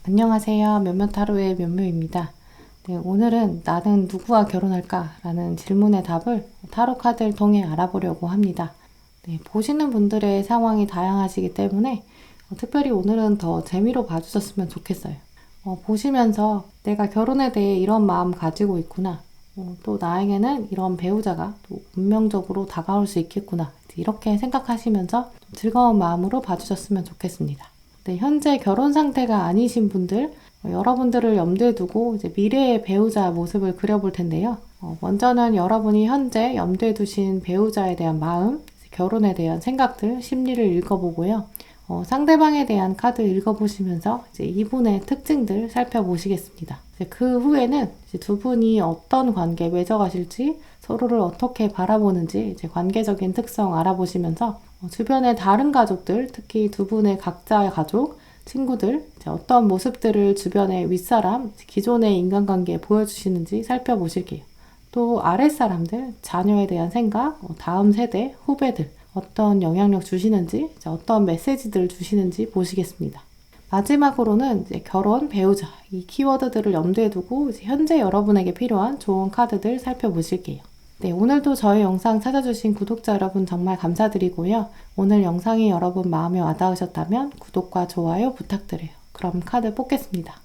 안녕하세요. 몇몇하루의 몇몇입니다. 네, 오늘은 나는 누구와 결혼할까? 라는 질문의 답을 타로 카드를 통해 알아보려고 합니다. 네, 보시는 분들의 상황이 다양하시기 때문에 특별히 오늘은 더 재미로 봐주셨으면 좋겠어요. 보시면서 내가 결혼에 대해 이런 마음 가지고 있구나. 또 나에게는 이런 배우자가 또 운명적으로 다가올 수 있겠구나. 이렇게 생각하시면서 좀 즐거운 마음으로 봐주셨으면 좋겠습니다. 네, 현재 결혼 상태가 아니신 분들, 여러분들을 염두에 두고 이제 미래의 배우자 모습을 그려볼 텐데요. 먼저는 여러분이 현재 염두에 두신 배우자에 대한 마음, 결혼에 대한 생각들, 심리를 읽어보고요. 상대방에 대한 카드 읽어보시면서 이제 이분의 특징들 살펴보시겠습니다. 이제 그 후에는 이제 두 분이 어떤 관계 맺어가실지, 서로를 어떻게 바라보는지 이제 관계적인 특성 알아보시면서 주변의 다른 가족들, 특히 두 분의 각자의 가족, 친구들, 이제 어떤 모습들을 주변의 윗사람, 기존의 인간관계에 보여주시는지 살펴보실게요. 또 아랫사람들, 자녀에 대한 생각, 다음 세대, 후배들, 어떤 영향력 주시는지, 어떤 메시지들을 주시는지 보시겠습니다. 마지막으로는 이제 결혼, 배우자, 이 키워드들을 염두에 두고 이제 현재 여러분에게 필요한 좋은 카드들 살펴보실게요. 네, 오늘도 저희 영상 찾아주신 구독자 여러분 정말 감사드리고요. 오늘 영상이 여러분 마음에 와닿으셨다면 구독과 좋아요 부탁드려요. 그럼 카드 뽑겠습니다.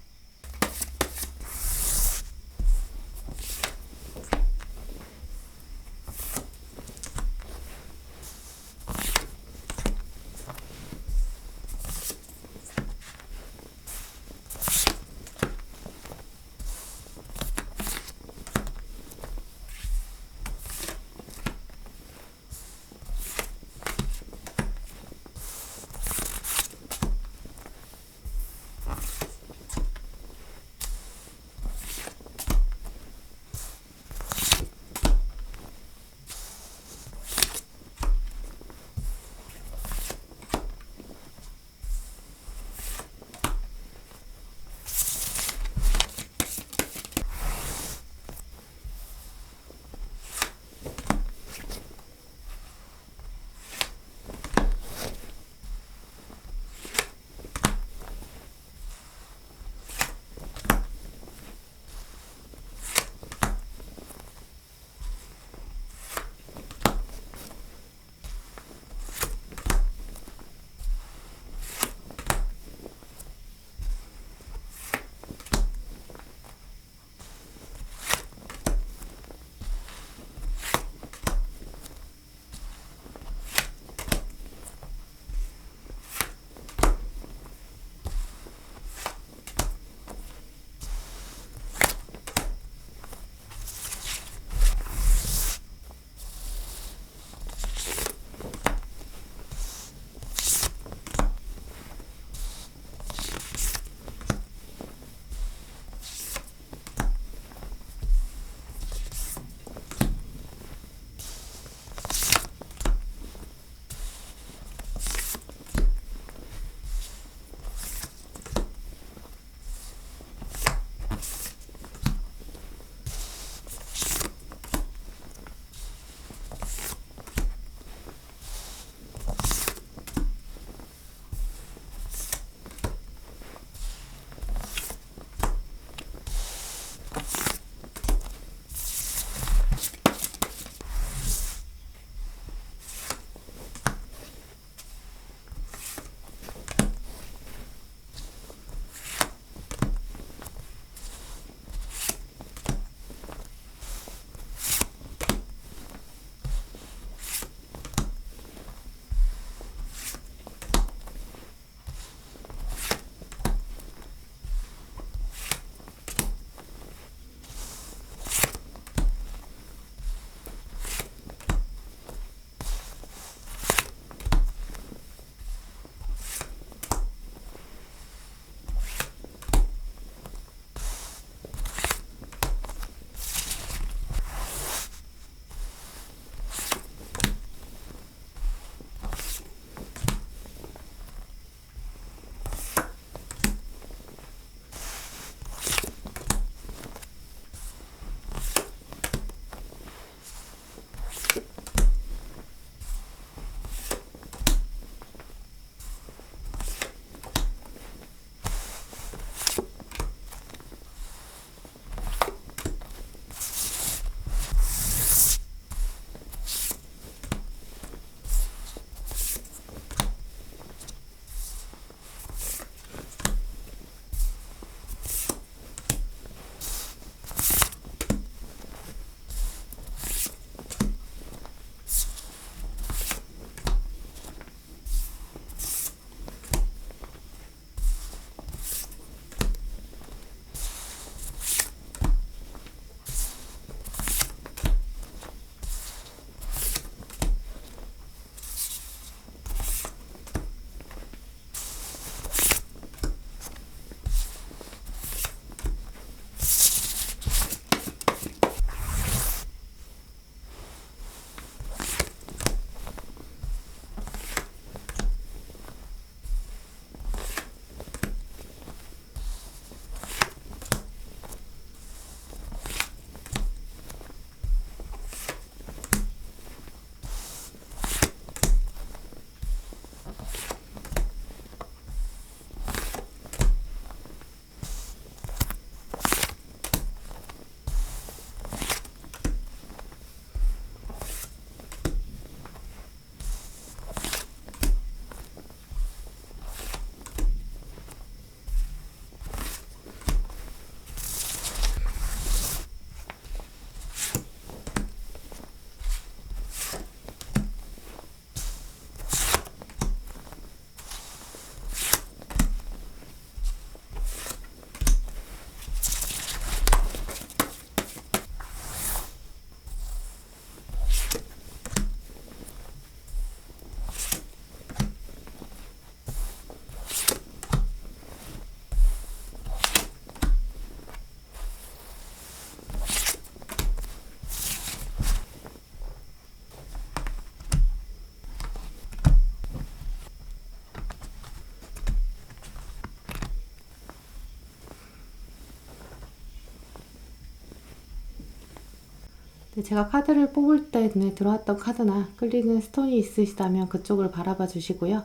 제가 카드를 뽑을 때 눈에 들어왔던 카드나 끌리는 스톤이 있으시다면 그쪽을 바라봐 주시고요.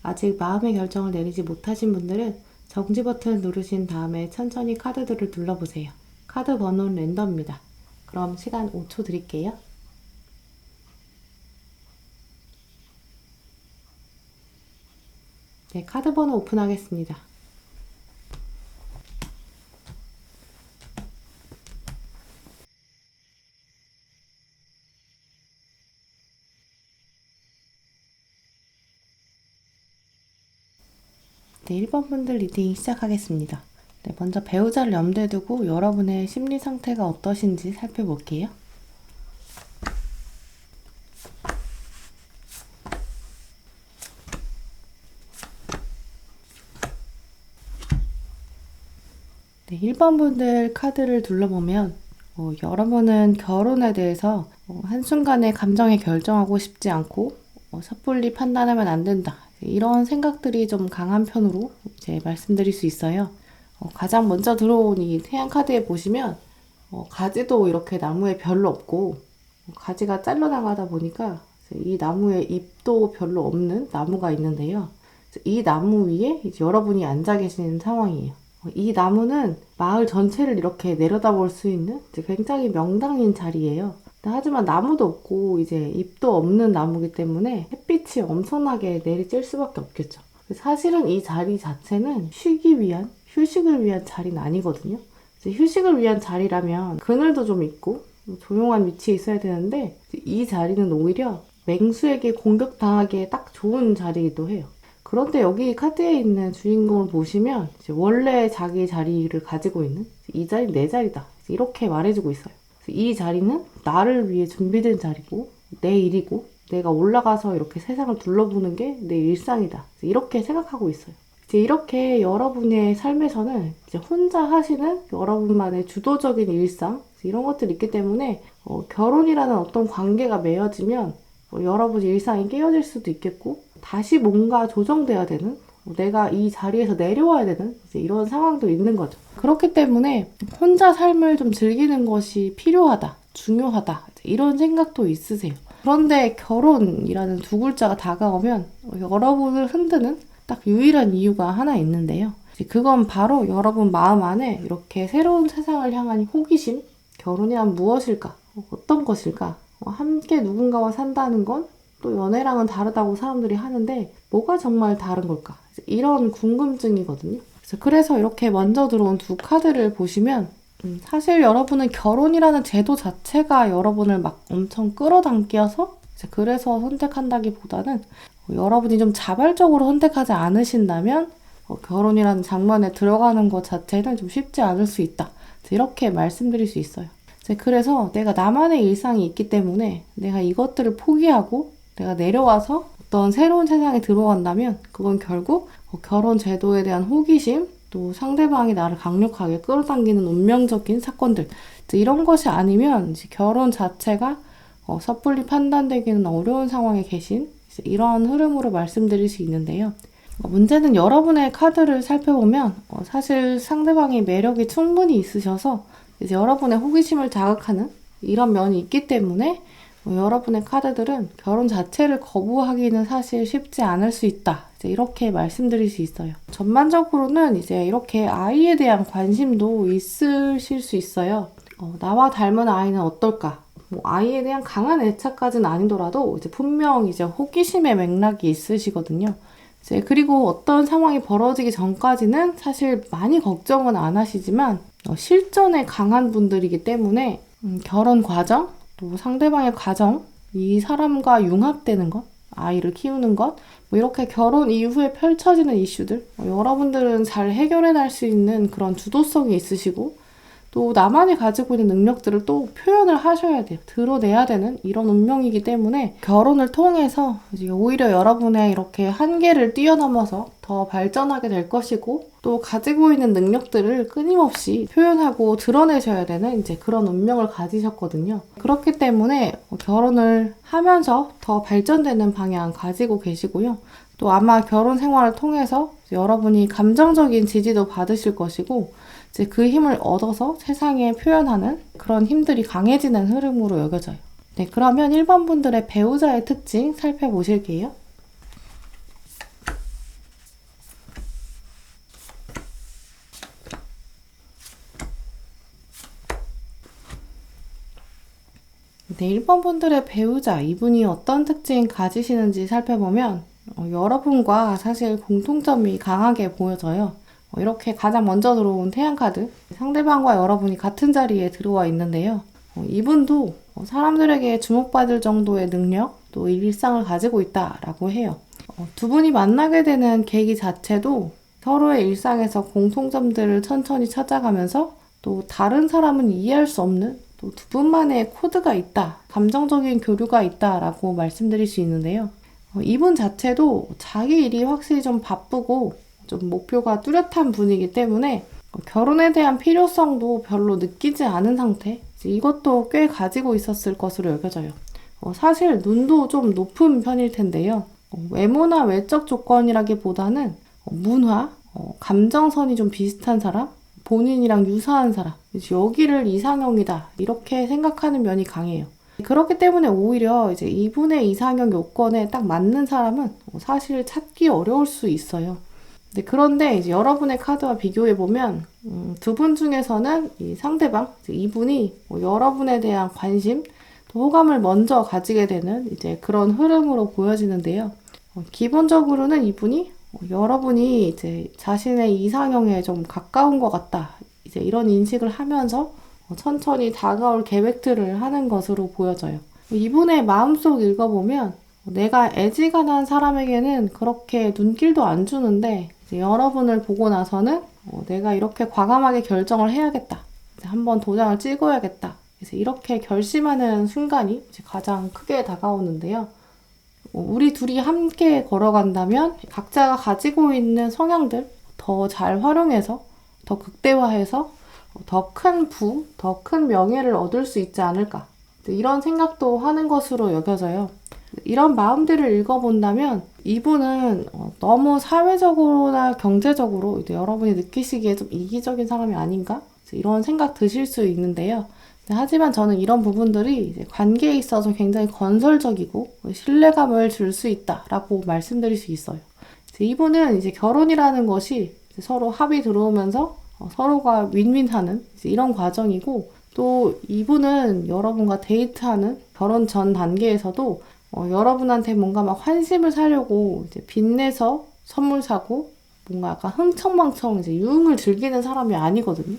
아직 마음의 결정을 내리지 못하신 분들은 정지 버튼 누르신 다음에 천천히 카드들을 눌러보세요. 카드 번호는 랜덤입니다. 그럼 시간 5초 드릴게요. 네, 카드 번호 오픈하겠습니다. 네, 1번 분들 리딩 시작하겠습니다. 네, 먼저 배우자를 염두에 두고 여러분의 심리 상태가 어떠신지 살펴볼게요. 네, 1번 분들 카드를 둘러보면 여러분은 결혼에 대해서 한순간에 감정에 결정하고 싶지 않고 섣불리 판단하면 안 된다. 이런 생각들이 좀 강한 편으로 이제 말씀드릴 수 있어요. 가장 먼저 들어온 이 태양 카드에 보시면 가지도 이렇게 나무에 별로 없고 가지가 잘려나가다 보니까 이 나무에 잎도 별로 없는 나무가 있는데요. 이 나무 위에 이제 여러분이 앉아 계시는 상황이에요. 이 나무는 마을 전체를 이렇게 내려다볼 수 있는 굉장히 명당인 자리예요. 하지만 나무도 없고 이제 잎도 없는 나무기 때문에 햇빛이 엄청나게 내리쬐 수밖에 없겠죠. 사실은 이 자리 자체는 휴식을 위한 자리는 아니거든요. 휴식을 위한 자리라면 그늘도 좀 있고 조용한 위치에 있어야 되는데 이 자리는 오히려 맹수에게 공격당하기에 딱 좋은 자리이기도 해요. 그런데 여기 카드에 있는 주인공을 보시면 이제 원래 자기 자리를 가지고 있는 이 자리는 내 자리다 이렇게 말해주고 있어요. 이 자리는 나를 위해 준비된 자리고 내 일이고 내가 올라가서 이렇게 세상을 둘러보는 게 내 일상이다 이렇게 생각하고 있어요. 이제 이렇게 여러분의 삶에서는 이제 혼자 하시는 여러분만의 주도적인 일상 이런 것들이 있기 때문에 결혼이라는 어떤 관계가 맺어지면 여러분의 일상이 깨어질 수도 있겠고 다시 뭔가 조정돼야 되는 내가 이 자리에서 내려와야 되는 이제 이런 상황도 있는 거죠. 그렇기 때문에 혼자 삶을 좀 즐기는 것이 필요하다, 중요하다 이런 생각도 있으세요. 그런데 결혼이라는 두 글자가 다가오면 여러분을 흔드는 딱 유일한 이유가 하나 있는데요. 그건 바로 여러분 마음 안에 이렇게 새로운 세상을 향한 호기심, 결혼이란 무엇일까? 어떤 것일까? 함께 누군가와 산다는 건 또 연애랑은 다르다고 사람들이 하는데 뭐가 정말 다른 걸까? 이런 궁금증이거든요. 그래서 이렇게 먼저 들어온 두 카드를 보시면 사실 여러분은 결혼이라는 제도 자체가 여러분을 막 엄청 끌어당겨서 그래서 선택한다기보다는 여러분이 좀 자발적으로 선택하지 않으신다면 결혼이라는 장면에 들어가는 것 자체는 좀 쉽지 않을 수 있다. 이렇게 말씀드릴 수 있어요. 그래서 내가 나만의 일상이 있기 때문에 내가 이것들을 포기하고 내가 내려와서 어떤 새로운 세상에 들어간다면 그건 결국 결혼 제도에 대한 호기심 또 상대방이 나를 강력하게 끌어당기는 운명적인 사건들 이런 것이 아니면 이제 결혼 자체가 섣불리 판단되기는 어려운 상황에 계신 이런 흐름으로 말씀드릴 수 있는데요. 문제는 여러분의 카드를 살펴보면 사실 상대방이 매력이 충분히 있으셔서 이제 여러분의 호기심을 자극하는 이런 면이 있기 때문에 여러분의 카드들은 결혼 자체를 거부하기는 사실 쉽지 않을 수 있다. 이제 이렇게 말씀드릴 수 있어요. 전반적으로는 이제 이렇게 아이에 대한 관심도 있으실 수 있어요. 나와 닮은 아이는 어떨까? 아이에 대한 강한 애착까지는 아니더라도 이제 분명 이제 호기심의 맥락이 있으시거든요. 이제 그리고 어떤 상황이 벌어지기 전까지는 사실 많이 걱정은 안 하시지만 실전에 강한 분들이기 때문에 결혼 과정, 또 상대방의 가정, 이 사람과 융합되는 것, 아이를 키우는 것, 이렇게 결혼 이후에 펼쳐지는 이슈들, 여러분들은 잘 해결해 낼 수 있는 그런 주도성이 있으시고 또 나만이 가지고 있는 능력들을 또 표현을 하셔야 돼요. 드러내야 되는 이런 운명이기 때문에 결혼을 통해서 이제 오히려 여러분의 이렇게 한계를 뛰어넘어서 더 발전하게 될 것이고 또 가지고 있는 능력들을 끊임없이 표현하고 드러내셔야 되는 이제 그런 운명을 가지셨거든요. 그렇기 때문에 결혼을 하면서 더 발전되는 방향 가지고 계시고요. 또 아마 결혼 생활을 통해서 여러분이 감정적인 지지도 받으실 것이고, 이제 그 힘을 얻어서 세상에 표현하는 그런 힘들이 강해지는 흐름으로 여겨져요. 네, 그러면 1번 분들의 배우자의 특징 살펴보실게요. 네, 1번 분들의 배우자, 이분이 어떤 특징 가지시는지 살펴보면 여러분과 사실 공통점이 강하게 보여져요. 이렇게 가장 먼저 들어온 태양카드, 상대방과 여러분이 같은 자리에 들어와 있는데요. 이분도 사람들에게 주목받을 정도의 능력, 또 일상을 가지고 있다라고 해요. 두 분이 만나게 되는 계기 자체도 서로의 일상에서 공통점들을 천천히 찾아가면서 또 다른 사람은 이해할 수 없는 또 두 분만의 코드가 있다, 감정적인 교류가 있다라고 말씀드릴 수 있는데요. 이분 자체도 자기 일이 확실히 좀 바쁘고 좀 목표가 뚜렷한 분이기 때문에 결혼에 대한 필요성도 별로 느끼지 않은 상태, 이것도 꽤 가지고 있었을 것으로 여겨져요. 사실 눈도 좀 높은 편일 텐데요. 외모나 외적 조건이라기보다는 문화, 감정선이 좀 비슷한 사람, 본인이랑 유사한 사람, 여기를 이상형이다 이렇게 생각하는 면이 강해요. 그렇기 때문에 오히려 이제 이분의 이상형 요건에 딱 맞는 사람은 사실 찾기 어려울 수 있어요. 그런데 이제 여러분의 카드와 비교해 보면 두 분 중에서는 이 상대방, 이분이 여러분에 대한 관심, 또 호감을 먼저 가지게 되는 이제 그런 흐름으로 보여지는데요. 기본적으로는 이분이 여러분이 이제 자신의 이상형에 좀 가까운 것 같다, 이제 이런 인식을 하면서 천천히 다가올 계획들을 하는 것으로 보여져요. 이분의 마음속 읽어보면 내가 애지간한 사람에게는 그렇게 눈길도 안 주는데 이제 여러분을 보고 나서는 내가 이렇게 과감하게 결정을 해야겠다, 이제 한번 도장을 찍어야겠다, 그래서 이렇게 결심하는 순간이 이제 가장 크게 다가오는데요. 우리 둘이 함께 걸어간다면 각자가 가지고 있는 성향들 더 잘 활용해서 더 극대화해서 더 큰 부, 더 큰 명예를 얻을 수 있지 않을까, 이런 생각도 하는 것으로 여겨져요. 이런 마음들을 읽어본다면 이분은 너무 사회적으로나 경제적으로 여러분이 느끼시기에 좀 이기적인 사람이 아닌가, 이런 생각 드실 수 있는데요. 하지만 저는 이런 부분들이 이제 관계에 있어서 굉장히 건설적이고 신뢰감을 줄 수 있다라고 말씀드릴 수 있어요. 이분은 이제 결혼이라는 것이 이제 서로 합의 들어오면서 서로가 윈윈하는 이런 과정이고, 또 이분은 여러분과 데이트하는 결혼 전 단계에서도 여러분한테 뭔가 막 환심을 사려고 이제 빚내서 선물 사고 뭔가 약간 흥청망청 이제 유흥을 즐기는 사람이 아니거든요.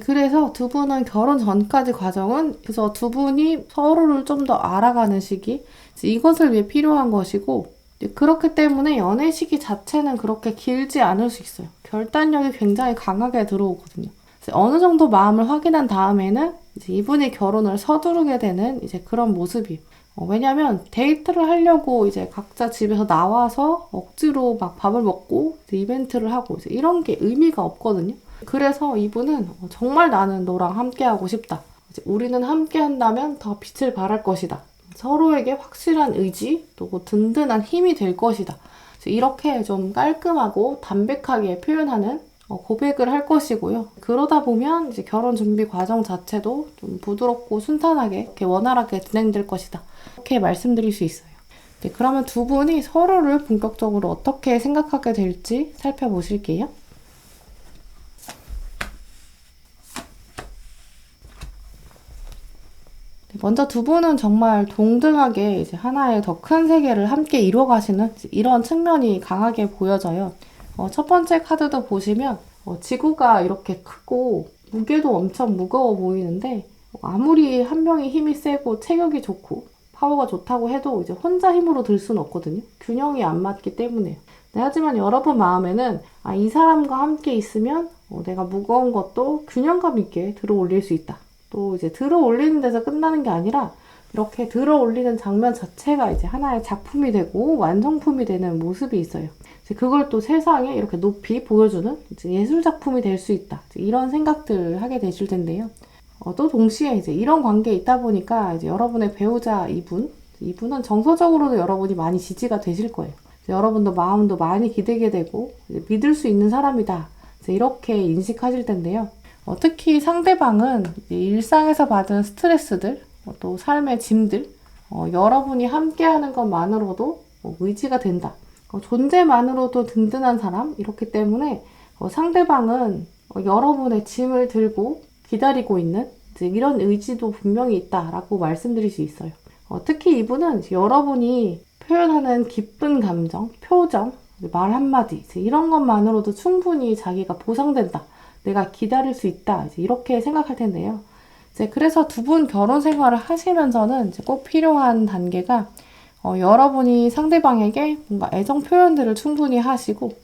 그래서 두 분은 결혼 전까지 과정은 그래서 두 분이 서로를 좀 더 알아가는 시기, 이것을 위해 필요한 것이고, 그렇기 때문에 연애 시기 자체는 그렇게 길지 않을 수 있어요. 결단력이 굉장히 강하게 들어오거든요. 어느 정도 마음을 확인한 다음에는 이제 이분이 결혼을 서두르게 되는 이제 그런 모습이에요. 왜냐면 데이트를 하려고 이제 각자 집에서 나와서 억지로 막 밥을 먹고 이제 이벤트를 하고 이제 이런 게 의미가 없거든요. 그래서 이분은 정말 나는 너랑 함께하고 싶다, 이제 우리는 함께한다면 더 빛을 발할 것이다, 서로에게 확실한 의지, 또 든든한 힘이 될 것이다, 이렇게 좀 깔끔하고 담백하게 표현하는 고백을 할 것이고요. 그러다 보면 이제 결혼 준비 과정 자체도 좀 부드럽고 순탄하게 이렇게 원활하게 진행될 것이다, 이렇게 말씀드릴 수 있어요. 네, 그러면 두 분이 서로를 본격적으로 어떻게 생각하게 될지 살펴보실게요. 먼저 두 분은 정말 동등하게 이제 하나의 더 큰 세계를 함께 이루어가시는 이런 측면이 강하게 보여져요. 첫 번째 카드도 보시면 지구가 이렇게 크고 무게도 엄청 무거워 보이는데 아무리 한 명이 힘이 세고 체격이 좋고 파워가 좋다고 해도 이제 혼자 힘으로 들 수는 없거든요. 균형이 안 맞기 때문에요. 네, 하지만 여러분 마음에는 이 사람과 함께 있으면 내가 무거운 것도 균형감 있게 들어 올릴 수 있다. 또 이제 들어 올리는 데서 끝나는 게 아니라 이렇게 들어 올리는 장면 자체가 이제 하나의 작품이 되고 완성품이 되는 모습이 있어요. 이제 그걸 또 세상에 이렇게 높이 보여주는 이제 예술 작품이 될 수 있다, 이런 생각들을 하게 되실 텐데요. 또 동시에 이제 이런 관계에 있다 보니까 이제 여러분의 배우자 이분은 정서적으로도 여러분이 많이 지지가 되실 거예요. 여러분도 마음도 많이 기대게 되고 믿을 수 있는 사람이다. 이렇게 인식하실 텐데요. 특히 상대방은 일상에서 받은 스트레스들, 또 삶의 짐들, 여러분이 함께하는 것만으로도 의지가 된다. 존재만으로도 든든한 사람, 이렇기 때문에 상대방은 여러분의 짐을 들고 기다리고 있는 이런 의지도 분명히 있다라고 말씀드릴 수 있어요. 특히 이분은 여러분이 표현하는 기쁜 감정, 표정, 말 한마디 이런 것만으로도 충분히 자기가 보상된다. 내가 기다릴 수 있다. 이렇게 생각할 텐데요. 그래서 두 분 결혼 생활을 하시면서는 꼭 필요한 단계가 여러분이 상대방에게 뭔가 애정 표현들을 충분히 하시고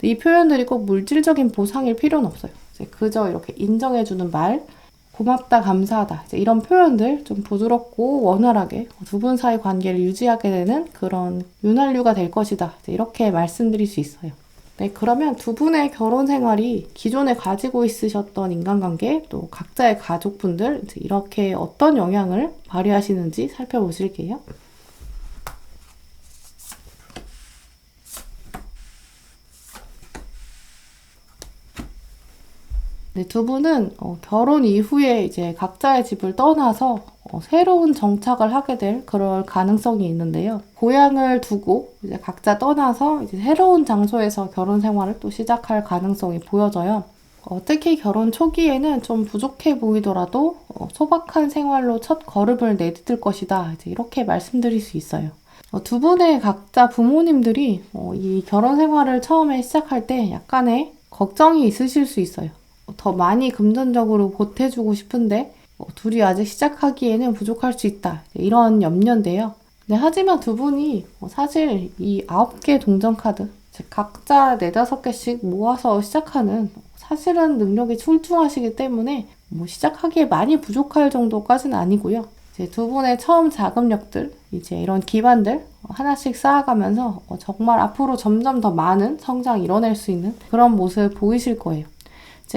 이 표현들이 꼭 물질적인 보상일 필요는 없어요. 그저 이렇게 인정해주는 말, 고맙다, 감사하다 이런 표현들 좀 부드럽고 원활하게 두 분 사이 관계를 유지하게 되는 그런 윤활유가 될 것이다. 이렇게 말씀드릴 수 있어요. 네, 그러면 두 분의 결혼 생활이 기존에 가지고 있으셨던 인간관계, 또 각자의 가족분들 이렇게 어떤 영향을 발휘하시는지 살펴보실게요. 네, 두 분은 결혼 이후에 이제 각자의 집을 떠나서 새로운 정착을 하게 될 그럴 가능성이 있는데요. 고향을 두고 이제 각자 떠나서 이제 새로운 장소에서 결혼 생활을 또 시작할 가능성이 보여져요. 특히 결혼 초기에는 좀 부족해 보이더라도 소박한 생활로 첫 걸음을 내딛을 것이다. 이제 이렇게 말씀드릴 수 있어요. 두 분의 각자 부모님들이 이 결혼 생활을 처음에 시작할 때 약간의 걱정이 있으실 수 있어요. 더 많이 금전적으로 보태주고 싶은데 둘이 아직 시작하기에는 부족할 수 있다. 이런 염려인데요. 하지만 두 분이 사실 이 9개 동전카드 각자 4-5개씩 모아서 시작하는 사실은 능력이 출중하시기 때문에 시작하기에 많이 부족할 정도까지는 아니고요. 이제 두 분의 처음 자금력들, 이제 이런 기반들 하나씩 쌓아가면서 정말 앞으로 점점 더 많은 성장 이뤄낼 수 있는 그런 모습 보이실 거예요.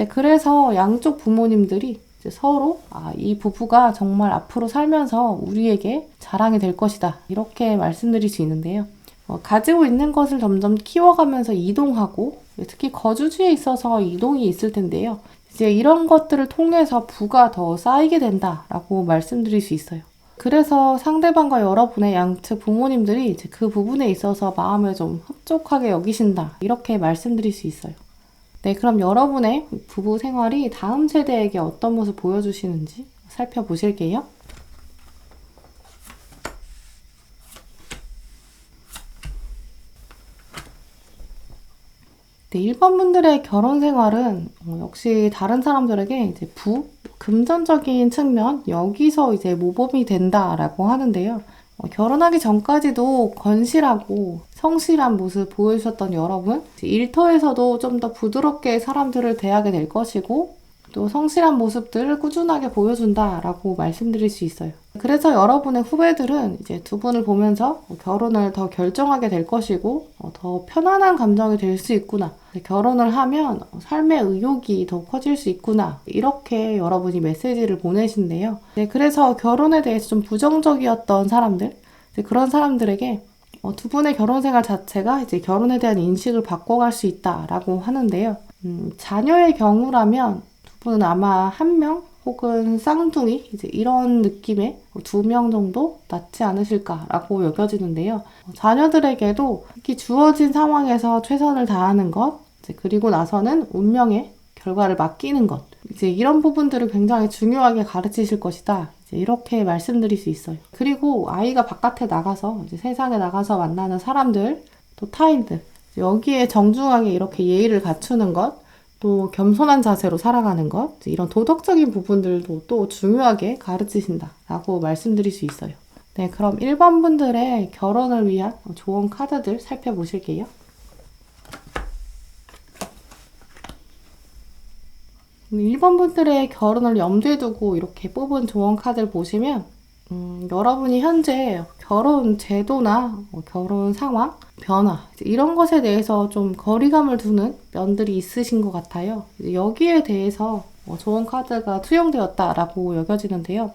그래서 양쪽 부모님들이 이제 서로 이 부부가 정말 앞으로 살면서 우리에게 자랑이 될 것이다. 이렇게 말씀드릴 수 있는데요. 가지고 있는 것을 점점 키워가면서 이동하고 특히 거주지에 있어서 이동이 있을 텐데요. 이제 이런 것들을 통해서 부가 더 쌓이게 된다라고 말씀드릴 수 있어요. 그래서 상대방과 여러분의 양측 부모님들이 이제 그 부분에 있어서 마음을 좀 흡족하게 여기신다. 이렇게 말씀드릴 수 있어요. 네, 그럼 여러분의 부부 생활이 다음 세대에게 어떤 모습 보여주시는지 살펴보실게요. 네, 일반 분들의 결혼 생활은 역시 다른 사람들에게 이제 금전적인 측면, 여기서 이제 모범이 된다라고 하는데요. 결혼하기 전까지도 건실하고 성실한 모습 보여주셨던 여러분, 일터에서도 좀 더 부드럽게 사람들을 대하게 될 것이고 또 성실한 모습들을 꾸준하게 보여준다라고 말씀드릴 수 있어요. 그래서 여러분의 후배들은 이제 두 분을 보면서 결혼을 더 결정하게 될 것이고 더 편안한 감정이 될 수 있구나. 결혼을 하면 삶의 의욕이 더 커질 수 있구나. 이렇게 여러분이 메시지를 보내신대요. 네, 그래서 결혼에 대해서 좀 부정적이었던 사람들, 그런 사람들에게 두 분의 결혼 생활 자체가 이제 결혼에 대한 인식을 바꿔갈 수 있다라고 하는데요. 자녀의 경우라면 두 분은 아마 1명 혹은 쌍둥이 이제 이런 느낌의 2명 정도 낳지 않으실까라고 여겨지는데요. 자녀들에게도 특히 주어진 상황에서 최선을 다하는 것, 이제 그리고 나서는 운명의 결과를 맡기는 것, 이제 이런 부분들을 굉장히 중요하게 가르치실 것이다. 이제 이렇게 말씀드릴 수 있어요. 그리고 아이가 바깥에 나가서 이제 세상에 나가서 만나는 사람들, 또 타인들, 여기에 정중하게 이렇게 예의를 갖추는 것, 또 겸손한 자세로 살아가는 것, 이런 도덕적인 부분들도 또 중요하게 가르치신다라고 말씀드릴 수 있어요. 네, 그럼 1번 분들의 결혼을 위한 조언 카드들 살펴보실게요. 1번 분들의 결혼을 염두에 두고 이렇게 뽑은 조언 카드를 보시면 여러분이 현재 결혼 제도나 결혼 상황, 변화 이런 것에 대해서 좀 거리감을 두는 면들이 있으신 것 같아요. 여기에 대해서 조언 카드가 투영되었다라고 여겨지는데요.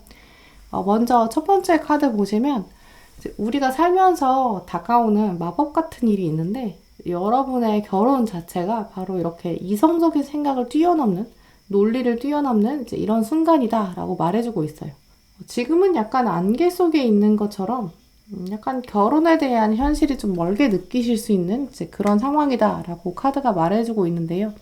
먼저 첫 번째 카드 보시면 이제 우리가 살면서 다가오는 마법 같은 일이 있는데 여러분의 결혼 자체가 바로 이렇게 이성적인 생각을 뛰어넘는 논리를 뛰어넘는 이제 이런 순간이다라고 말해주고 있어요. 지금은 약간 안개 속에 있는 것처럼 약간 결혼에 대한 현실이 좀 멀게 느끼실 수 있는 이제 그런 상황이다라고 카드가 말해주고 있는데요.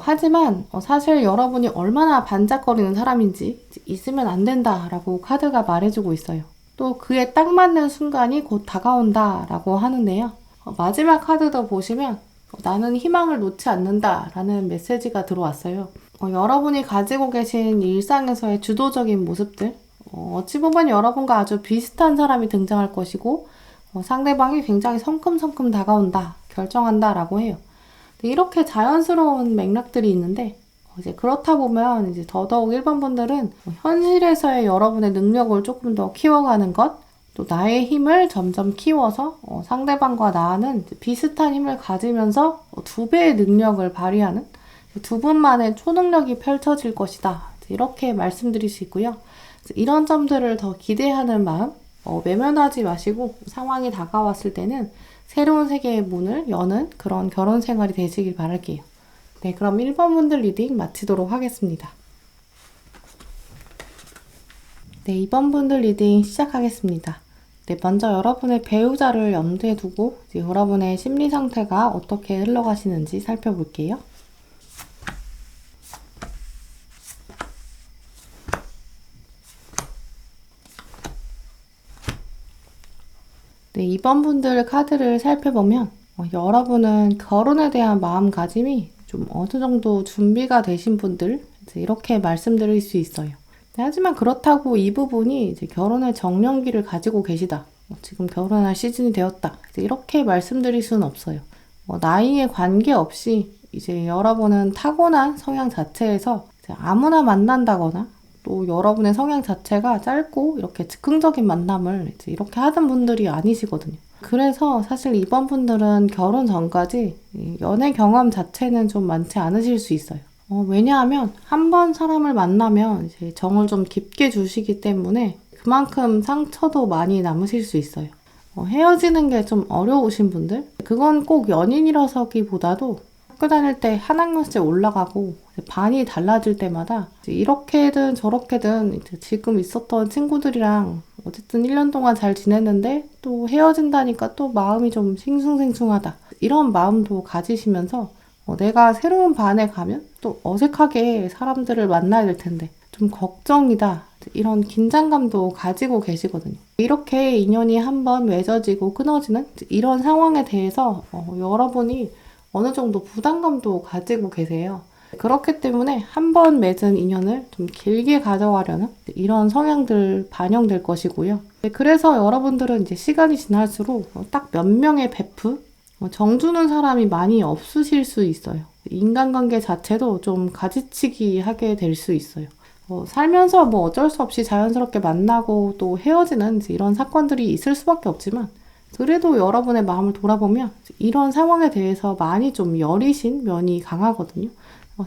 하지만 사실 여러분이 얼마나 반짝거리는 사람인지 있으면 안 된다라고 카드가 말해주고 있어요. 또 그에 딱 맞는 순간이 곧 다가온다라고 하는데요. 마지막 카드도 보시면 나는 희망을 놓지 않는다라는 메시지가 들어왔어요. 여러분이 가지고 계신 일상에서의 주도적인 모습들, 어찌 보면 여러분과 아주 비슷한 사람이 등장할 것이고 상대방이 굉장히 성큼성큼 다가온다, 결정한다라고 해요. 이렇게 자연스러운 맥락들이 있는데 이제 그렇다 보면 이제 더더욱 1번 분들은 현실에서의 여러분의 능력을 조금 더 키워가는 것, 또 나의 힘을 점점 키워서 상대방과 나는 비슷한 힘을 가지면서 2배의 능력을 발휘하는 두 분만의 초능력이 펼쳐질 것이다. 이렇게 말씀드릴 수 있고요. 이런 점들을 더 기대하는 마음, 외면하지 마시고 상황이 다가왔을 때는 새로운 세계의 문을 여는 그런 결혼 생활이 되시길 바랄게요. 네, 그럼 1번 분들 리딩 마치도록 하겠습니다. 네, 2번 분들 리딩 시작하겠습니다. 네, 먼저 여러분의 배우자를 염두에 두고 이제 여러분의 심리 상태가 어떻게 흘러가시는지 살펴볼게요. 네, 2번 분들 카드를 살펴보면 여러분은 결혼에 대한 마음가짐이 좀 어느 정도 준비가 되신 분들 이렇게 말씀드릴 수 있어요. 네, 하지만 그렇다고 이 부분이 이제 결혼의 정년기를 가지고 계시다. 지금 결혼할 시즌이 되었다. 이렇게 말씀드릴 수는 없어요. 나이에 관계없이 이제 여러분은 타고난 성향 자체에서 아무나 만난다거나 또 여러분의 성향 자체가 짧고 이렇게 즉흥적인 만남을 이제 이렇게 하던 분들이 아니시거든요. 그래서 사실 이번 분들은 결혼 전까지 연애 경험 자체는 좀 많지 않으실 수 있어요. 왜냐하면 한 번 사람을 만나면 이제 정을 좀 깊게 주시기 때문에 그만큼 상처도 많이 남으실 수 있어요. 헤어지는 게 좀 어려우신 분들? 그건 꼭 연인이라서기보다도 학교 다닐 때 한 학년씩 올라가고 반이 달라질 때마다 이렇게든 저렇게든 지금 있었던 친구들이랑 어쨌든 1년 동안 잘 지냈는데 또 헤어진다니까 또 마음이 좀 싱숭생숭하다. 이런 마음도 가지시면서 내가 새로운 반에 가면 또 어색하게 사람들을 만나야 될 텐데 좀 걱정이다. 이런 긴장감도 가지고 계시거든요. 이렇게 인연이 한번 맺어지고 끊어지는 이런 상황에 대해서 여러분이 어느 정도 부담감도 가지고 계세요. 그렇기 때문에 한 번 맺은 인연을 좀 길게 가져가려는 이런 성향들 반영될 것이고요. 그래서 여러분들은 이제 시간이 지날수록 딱 몇 명의 베프, 정주는 사람이 많이 없으실 수 있어요. 인간관계 자체도 좀 가지치기 하게 될 수 있어요. 살면서 뭐 어쩔 수 없이 자연스럽게 만나고 또 헤어지는 이런 사건들이 있을 수밖에 없지만 그래도 여러분의 마음을 돌아보면 이런 상황에 대해서 많이 좀 여리신 면이 강하거든요.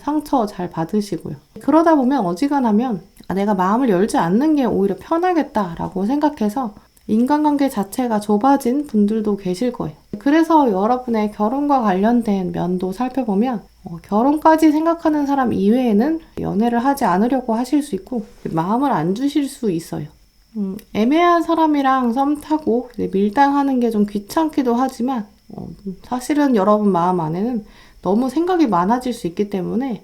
상처 잘 받으시고요. 그러다 보면 어지간하면 내가 마음을 열지 않는 게 오히려 편하겠다라고 생각해서 인간관계 자체가 좁아진 분들도 계실 거예요. 그래서 여러분의 결혼과 관련된 면도 살펴보면 결혼까지 생각하는 사람 이외에는 연애를 하지 않으려고 하실 수 있고 마음을 안 주실 수 있어요. 애매한 사람이랑 썸 타고 밀당하는 게 좀 귀찮기도 하지만 사실은 여러분 마음 안에는 너무 생각이 많아질 수 있기 때문에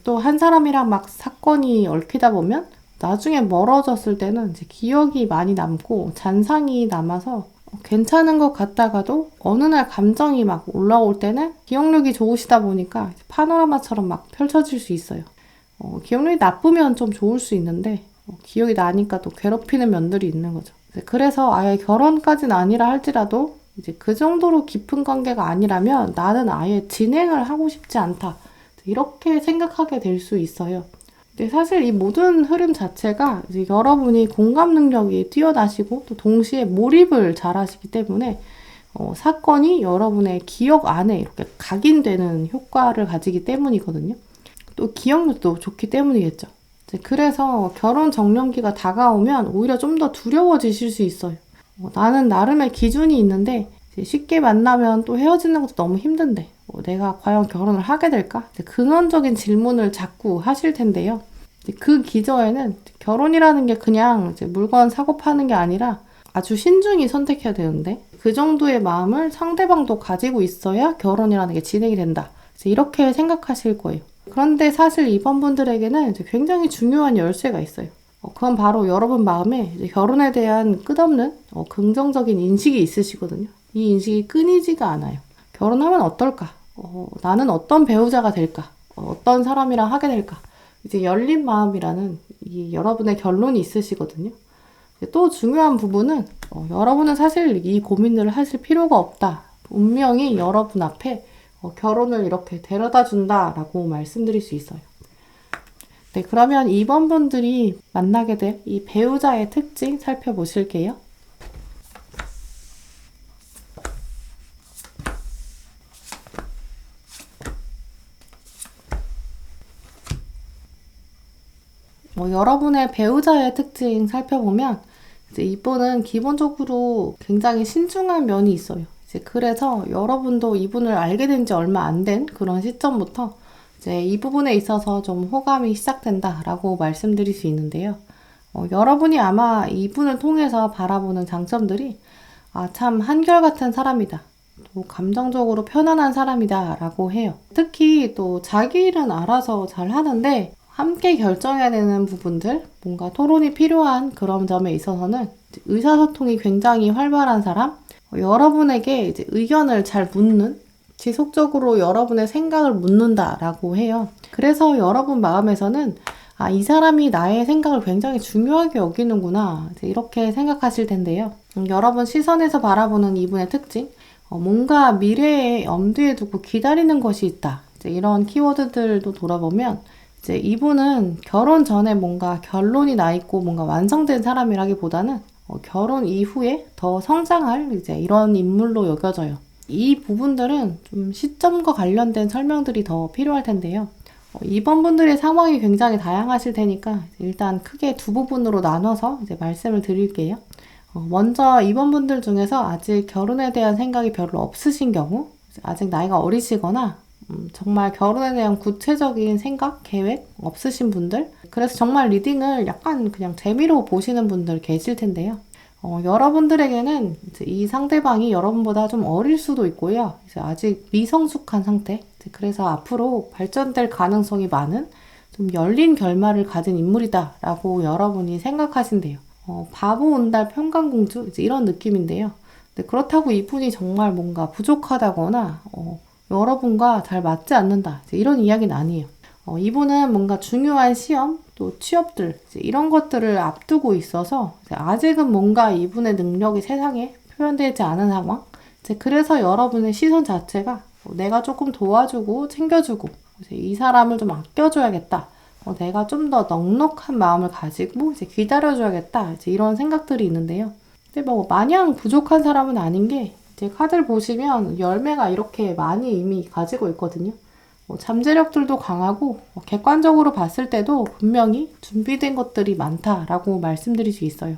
또 한 사람이랑 막 사건이 얽히다 보면 나중에 멀어졌을 때는 이제 기억이 많이 남고 잔상이 남아서 괜찮은 것 같다가도 어느 날 감정이 막 올라올 때는 기억력이 좋으시다 보니까 파노라마처럼 막 펼쳐질 수 있어요. 기억력이 나쁘면 좀 좋을 수 있는데 기억이 나니까 또 괴롭히는 면들이 있는 거죠. 그래서 아예 결혼까지는 아니라 할지라도 이제 그 정도로 깊은 관계가 아니라면 나는 아예 진행을 하고 싶지 않다. 이렇게 생각하게 될 수 있어요. 근데 사실 이 모든 흐름 자체가 이제 여러분이 공감 능력이 뛰어나시고 또 동시에 몰입을 잘 하시기 때문에 사건이 여러분의 기억 안에 이렇게 각인되는 효과를 가지기 때문이거든요. 또 기억력도 좋기 때문이겠죠. 그래서 결혼 정년기가 다가오면 오히려 좀 더 두려워지실 수 있어요. 나는 나름의 기준이 있는데 이제 쉽게 만나면 또 헤어지는 것도 너무 힘든데 내가 과연 결혼을 하게 될까? 근원적인 질문을 자꾸 하실 텐데요. 그 기저에는 결혼이라는 게 그냥 이제 물건 사고 파는 게 아니라 아주 신중히 선택해야 되는데 그 정도의 마음을 상대방도 가지고 있어야 결혼이라는 게 진행이 된다. 이렇게 생각하실 거예요. 그런데 사실 이번 분들에게는 이제 굉장히 중요한 열쇠가 있어요. 그건 바로 여러분 마음에 이제 결혼에 대한 끝없는 긍정적인 인식이 있으시거든요. 이 인식이 끊이지가 않아요. 결혼하면 어떨까? 나는 어떤 배우자가 될까? 어떤 사람이랑 하게 될까? 이제 열린 마음이라는 이 여러분의 결론이 있으시거든요. 또 중요한 부분은 여러분은 사실 이 고민들을 하실 필요가 없다. 운명이 여러분 앞에 결혼을 이렇게 데려다 준다라고 말씀드릴 수 있어요. 네, 그러면 이번 분들이 만나게 될 이 배우자의 특징 살펴보실게요. 여러분의 배우자의 특징 살펴보면 이제 이분은 기본적으로 굉장히 신중한 면이 있어요. 이제 그래서 여러분도 이분을 알게 된 지 얼마 안 된 그런 시점부터 이제 이 부분에 있어서 좀 호감이 시작된다라고 말씀드릴 수 있는데요. 여러분이 아마 이분을 통해서 바라보는 장점들이 참 한결같은 사람이다. 또 감정적으로 편안한 사람이다 라고 해요. 특히 또 자기 일은 알아서 잘 하는데 함께 결정해야 되는 부분들, 뭔가 토론이 필요한 그런 점에 있어서는 의사소통이 굉장히 활발한 사람, 여러분에게 이제 의견을 잘 묻는, 지속적으로 여러분의 생각을 묻는다라고 해요. 그래서 여러분 마음에서는 이 사람이 나의 생각을 굉장히 중요하게 여기는구나 이렇게 생각하실 텐데요. 여러분 시선에서 바라보는 이분의 특징, 뭔가 미래에 엄두에 두고 기다리는 것이 있다. 이런 키워드들도 돌아보면 이제 이분은 결혼 전에 뭔가 결론이 나 있고 뭔가 완성된 사람이라기보다는 결혼 이후에 더 성장할 이제 이런 인물로 여겨져요. 이 부분들은 좀 시점과 관련된 설명들이 더 필요할 텐데요. 이번 분들의 상황이 굉장히 다양하실 테니까 일단 크게 두 부분으로 나눠서 이제 말씀을 드릴게요. 먼저 이번 분들 중에서 아직 결혼에 대한 생각이 별로 없으신 경우, 아직 나이가 어리시거나 정말 결혼에 대한 구체적인 생각, 계획 없으신 분들, 그래서 정말 리딩을 약간 그냥 재미로 보시는 분들 계실 텐데요. 여러분들에게는 이제 이 상대방이 여러분보다 좀 어릴 수도 있고요. 이제 아직 미성숙한 상태. 그래서 앞으로 발전될 가능성이 많은 좀 열린 결말을 가진 인물이다라고 여러분이 생각하신대요. 바보 온달 평강공주 이제 이런 느낌인데요. 그렇다고 이분이 정말 뭔가 부족하다거나 여러분과 잘 맞지 않는다 이런 이야기는 아니에요. 이분은 뭔가 중요한 시험 또 취업들 이런 것들을 앞두고 있어서 아직은 뭔가 이분의 능력이 세상에 표현되지 않은 상황. 그래서 여러분의 시선 자체가 내가 조금 도와주고 챙겨주고 이 사람을 좀 아껴줘야겠다. 내가 좀 더 넉넉한 마음을 가지고 기다려줘야겠다. 이런 생각들이 있는데요. 근데 뭐 마냥 부족한 사람은 아닌 게 카드를 보시면 열매가 이렇게 많이 이미 가지고 있거든요. 잠재력들도 강하고 객관적으로 봤을 때도 분명히 준비된 것들이 많다라고 말씀드릴 수 있어요.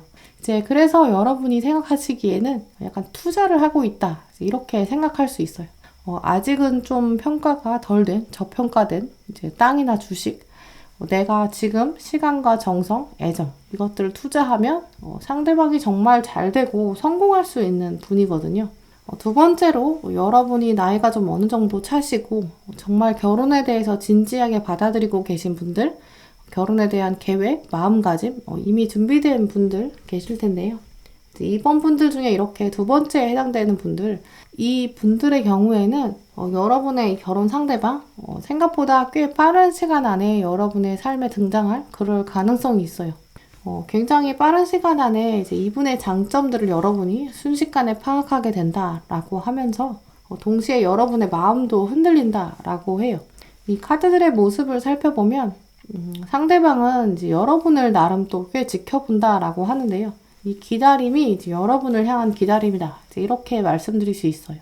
그래서 여러분이 생각하시기에는 약간 투자를 하고 있다 이렇게 생각할 수 있어요. 아직은 좀 평가가 덜 된, 저평가된 땅이나 주식, 내가 지금 시간과 정성, 애정 이것들을 투자하면 상대방이 정말 잘 되고 성공할 수 있는 분이거든요. 두 번째로 여러분이 나이가 좀 어느 정도 차시고 정말 결혼에 대해서 진지하게 받아들이고 계신 분들, 결혼에 대한 계획, 마음가짐 이미 준비된 분들 계실 텐데요. 이번 분들 중에 이렇게 두 번째에 해당되는 분들, 이 분들의 경우에는 여러분의 결혼 상대방 생각보다 꽤 빠른 시간 안에 여러분의 삶에 등장할 그럴 가능성이 있어요. 굉장히 빠른 시간 안에 이제 이분의 장점들을 여러분이 순식간에 파악하게 된다라고 하면서 동시에 여러분의 마음도 흔들린다라고 해요. 이 카드들의 모습을 살펴보면 상대방은 이제 여러분을 나름 또 꽤 지켜본다라고 하는데요. 이 기다림이 이제 여러분을 향한 기다림이다. 이렇게 말씀드릴 수 있어요.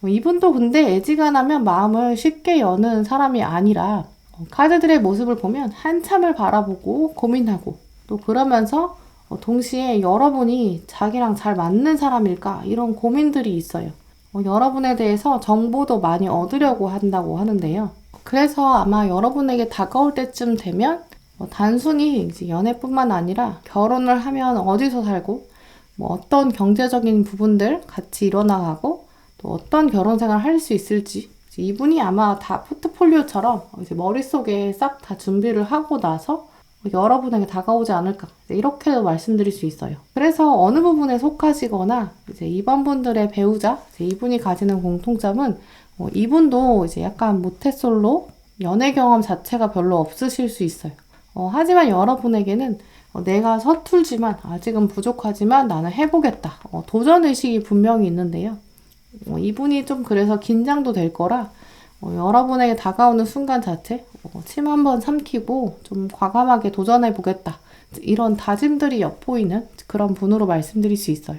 이분도 근데 애지간하면 마음을 쉽게 여는 사람이 아니라 카드들의 모습을 보면 한참을 바라보고 고민하고 또 그러면서 동시에 여러분이 자기랑 잘 맞는 사람일까? 이런 고민들이 있어요. 여러분에 대해서 정보도 많이 얻으려고 한다고 하는데요. 그래서 아마 여러분에게 다가올 때쯤 되면 단순히 이제 연애뿐만 아니라 결혼을 하면 어디서 살고 어떤 경제적인 부분들 같이 이뤄나가고 또 어떤 결혼 생활을 할 수 있을지 이분이 아마 다 포트폴리오처럼 이제 머릿속에 싹 다 준비를 하고 나서 여러분에게 다가오지 않을까 이렇게도 말씀드릴 수 있어요. 그래서 어느 부분에 속하시거나 이제 이번 분들의 배우자 이분이 가지는 공통점은 이분도 이제 약간 모태솔로 연애 경험 자체가 별로 없으실 수 있어요. 하지만 여러분에게는 내가 서툴지만 아직은 부족하지만 나는 해보겠다. 도전의식이 분명히 있는데요. 이분이 좀 그래서 긴장도 될 거라 여러분에게 다가오는 순간 자체 침 한번 삼키고 좀 과감하게 도전해보겠다. 이런 다짐들이 엿보이는 그런 분으로 말씀드릴 수 있어요.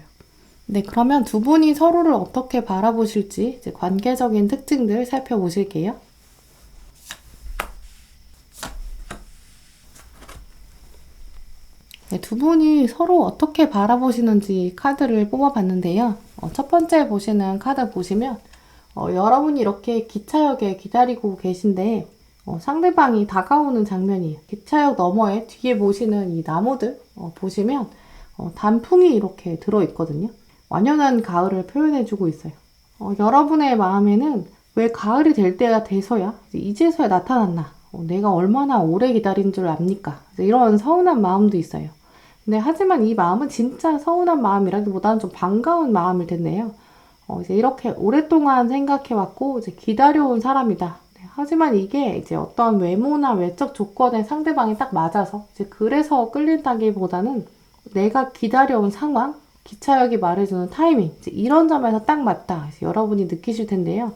네, 그러면 두 분이 서로를 어떻게 바라보실지 이제 관계적인 특징들 살펴보실게요. 네, 두 분이 서로 어떻게 바라보시는지 카드를 뽑아봤는데요. 첫 번째 보시는 카드 보시면 여러분이 이렇게 기차역에 기다리고 계신데 상대방이 다가오는 장면이에요. 기차역 너머에 뒤에 보시는 이 나무들 보시면 단풍이 이렇게 들어있거든요. 완연한 가을을 표현해주고 있어요. 여러분의 마음에는 왜 가을이 될 때가 돼서야 이제서야 나타났나? 내가 얼마나 오래 기다린 줄 압니까? 이런 서운한 마음도 있어요. 근데 하지만 이 마음은 진짜 서운한 마음이라기보다는 좀 반가운 마음일 텐데요. 이제 이렇게 오랫동안 생각해왔고 이제 기다려온 사람이다. 하지만 이게 이제 어떤 외모나 외적 조건에 상대방이 딱 맞아서 이제 그래서 끌린다기보다는 내가 기다려온 상황, 기차역이 말해주는 타이밍 이제 이런 점에서 딱 맞다. 여러분이 느끼실 텐데요.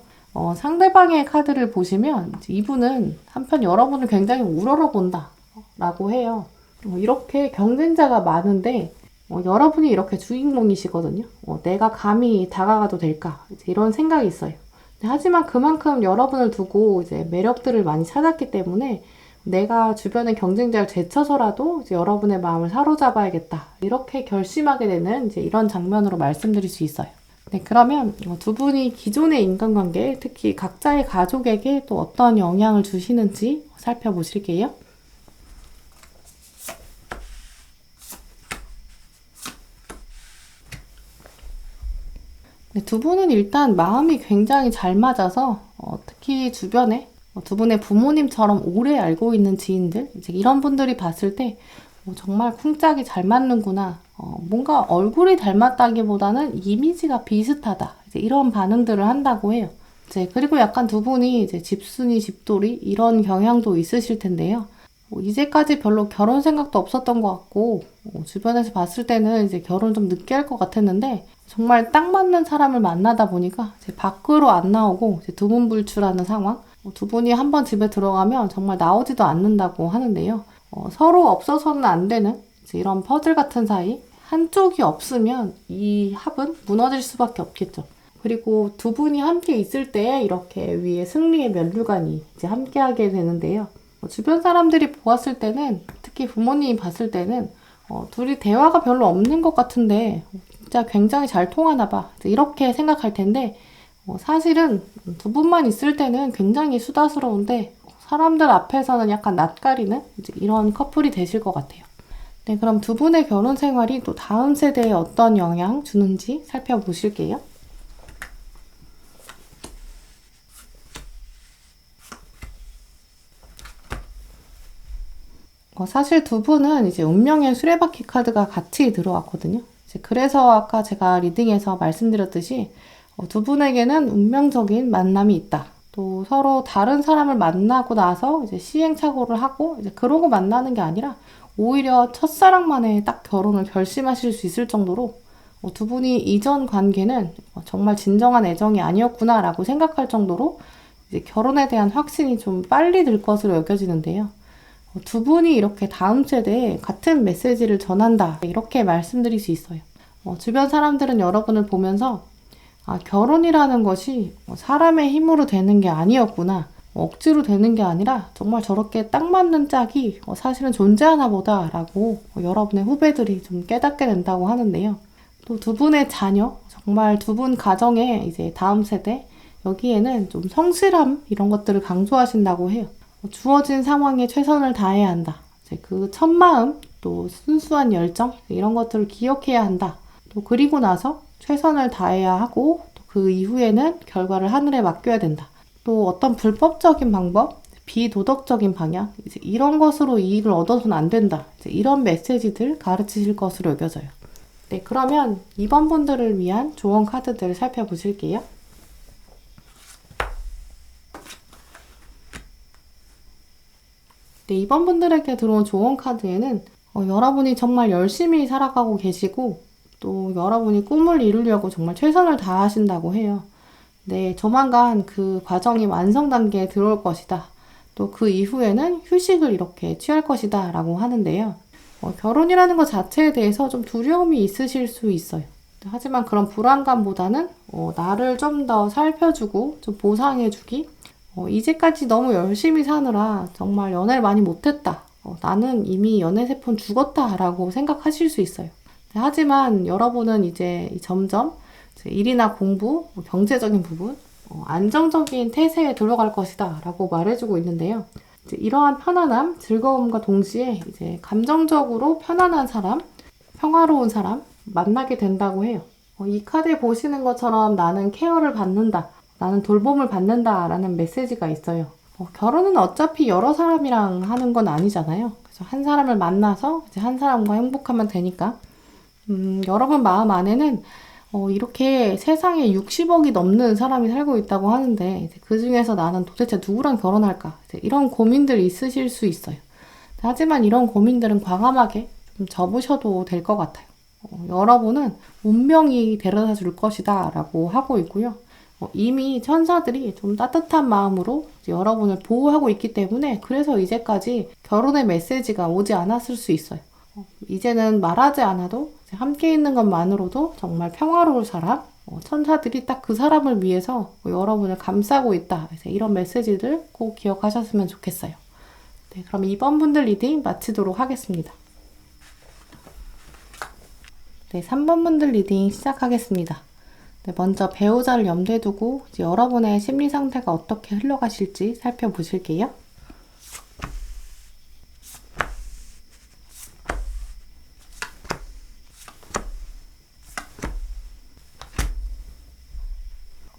상대방의 카드를 보시면 이분은 한편 여러분을 굉장히 우러러본다 라고 해요. 이렇게 경쟁자가 많은데 여러분이 이렇게 주인공이시거든요. 내가 감히 다가가도 될까? 이런 생각이 있어요. 하지만 그만큼 여러분을 두고 이제 매력들을 많이 찾았기 때문에 내가 주변의 경쟁자를 제쳐서라도 이제 여러분의 마음을 사로잡아야겠다. 이렇게 결심하게 되는 이제 이런 장면으로 말씀드릴 수 있어요. 네, 그러면 두 분이 기존의 인간관계, 특히 각자의 가족에게 또 어떤 영향을 주시는지 살펴보실게요. 네, 두 분은 일단 마음이 굉장히 잘 맞아서 특히 주변에 두 분의 부모님처럼 오래 알고 있는 지인들 이제 이런 분들이 봤을 때 정말 쿵짝이 잘 맞는구나. 뭔가 얼굴이 닮았다기보다는 이미지가 비슷하다. 이제 이런 반응들을 한다고 해요. 이제 그리고 약간 두 분이 이제 집순이 집돌이 이런 경향도 있으실 텐데요. 이제까지 별로 결혼 생각도 없었던 것 같고 주변에서 봤을 때는 이제 결혼 좀 늦게 할 것 같았는데 정말 딱 맞는 사람을 만나다 보니까 이제 밖으로 안 나오고 이제 두문불출하는 상황. 두 분이 한번 집에 들어가면 정말 나오지도 않는다고 하는데요. 서로 없어서는 안 되는 이제 이런 퍼즐 같은 사이. 한쪽이 없으면 이 합은 무너질 수밖에 없겠죠. 그리고 두 분이 함께 있을 때 이렇게 위에 승리의 면류관이 이제 함께하게 되는데요. 주변 사람들이 보았을 때는 특히 부모님이 봤을 때는 둘이 대화가 별로 없는 것 같은데 진짜 굉장히 잘 통하나 봐 이렇게 생각할 텐데 사실은 두 분만 있을 때는 굉장히 수다스러운데 사람들 앞에서는 약간 낯가리는 이제 이런 커플이 되실 것 같아요. 네, 그럼 두 분의 결혼 생활이 또 다음 세대에 어떤 영향 주는지 살펴보실게요. 사실 두 분은 이제 운명의 수레바퀴 카드가 같이 들어왔거든요. 이제 그래서 아까 제가 리딩에서 말씀드렸듯이 두 분에게는 운명적인 만남이 있다. 또 서로 다른 사람을 만나고 나서 이제 시행착오를 하고 이제 그러고 만나는 게 아니라 오히려 첫사랑만에 딱 결혼을 결심하실 수 있을 정도로 두 분이 이전 관계는 정말 진정한 애정이 아니었구나라고 생각할 정도로 이제 결혼에 대한 확신이 좀 빨리 들 것으로 여겨지는데요. 두 분이 이렇게 다음 세대에 같은 메시지를 전한다. 이렇게 말씀드릴 수 있어요. 주변 사람들은 여러분을 보면서 결혼이라는 것이 사람의 힘으로 되는 게 아니었구나. 억지로 되는 게 아니라 정말 저렇게 딱 맞는 짝이 사실은 존재하나 보다라고 여러분의 후배들이 좀 깨닫게 된다고 하는데요. 또 두 분의 자녀, 정말 두 분 가정의 이제 다음 세대, 여기에는 좀 성실함 이런 것들을 강조하신다고 해요. 주어진 상황에 최선을 다해야 한다. 이제 그 첫마음, 또 순수한 열정 이런 것들을 기억해야 한다. 또 그리고 나서 최선을 다해야 하고 또 그 이후에는 결과를 하늘에 맡겨야 된다. 또 어떤 불법적인 방법, 비도덕적인 방향, 이제 이런 것으로 이익을 얻어서는 안 된다. 이제 이런 메시지들 가르치실 것으로 여겨져요. 네, 그러면 이번 분들을 위한 조언 카드들을 살펴보실게요. 네, 이번 분들에게 들어온 조언 카드에는 여러분이 정말 열심히 살아가고 계시고 또 여러분이 꿈을 이루려고 정말 최선을 다하신다고 해요. 네, 조만간 그 과정이 완성 단계에 들어올 것이다. 또 그 이후에는 휴식을 이렇게 취할 것이다 라고 하는데요. 결혼이라는 것 자체에 대해서 좀 두려움이 있으실 수 있어요. 하지만 그런 불안감보다는 나를 좀 더 살펴주고 좀 보상해주기, 이제까지 너무 열심히 사느라 정말 연애를 많이 못했다. 나는 이미 연애세포는 죽었다 라고 생각하실 수 있어요. 하지만 여러분은 이제 점점 일이나 공부, 경제적인 부분, 안정적인 태세에 들어갈 것이다 라고 말해주고 있는데요. 이제 이러한 편안함, 즐거움과 동시에 이제 감정적으로 편안한 사람, 평화로운 사람 만나게 된다고 해요. 이 카드에 보시는 것처럼 나는 케어를 받는다, 나는 돌봄을 받는다 라는 메시지가 있어요. 결혼은 어차피 여러 사람이랑 하는 건 아니잖아요. 그래서 한 사람을 만나서 이제 한 사람과 행복하면 되니까 여러분 마음 안에는 이렇게 세상에 60억이 넘는 사람이 살고 있다고 하는데 그 중에서 나는 도대체 누구랑 결혼할까? 이런 고민들이 있으실 수 있어요. 하지만 이런 고민들은 과감하게 좀 접으셔도 될 것 같아요. 여러분은 운명이 데려다 줄 것이다 라고 하고 있고요. 이미 천사들이 좀 따뜻한 마음으로 여러분을 보호하고 있기 때문에 그래서 이제까지 결혼의 메시지가 오지 않았을 수 있어요. 이제는 말하지 않아도 함께 있는 것만으로도 정말 평화로울 사람, 천사들이 딱 그 사람을 위해서 여러분을 감싸고 있다. 이런 메시지들 꼭 기억하셨으면 좋겠어요. 네, 그럼 이번 분들 리딩 마치도록 하겠습니다. 네, 3번 분들 리딩 시작하겠습니다. 네, 먼저 배우자를 염두에 두고 여러분의 심리 상태가 어떻게 흘러가실지 살펴보실게요.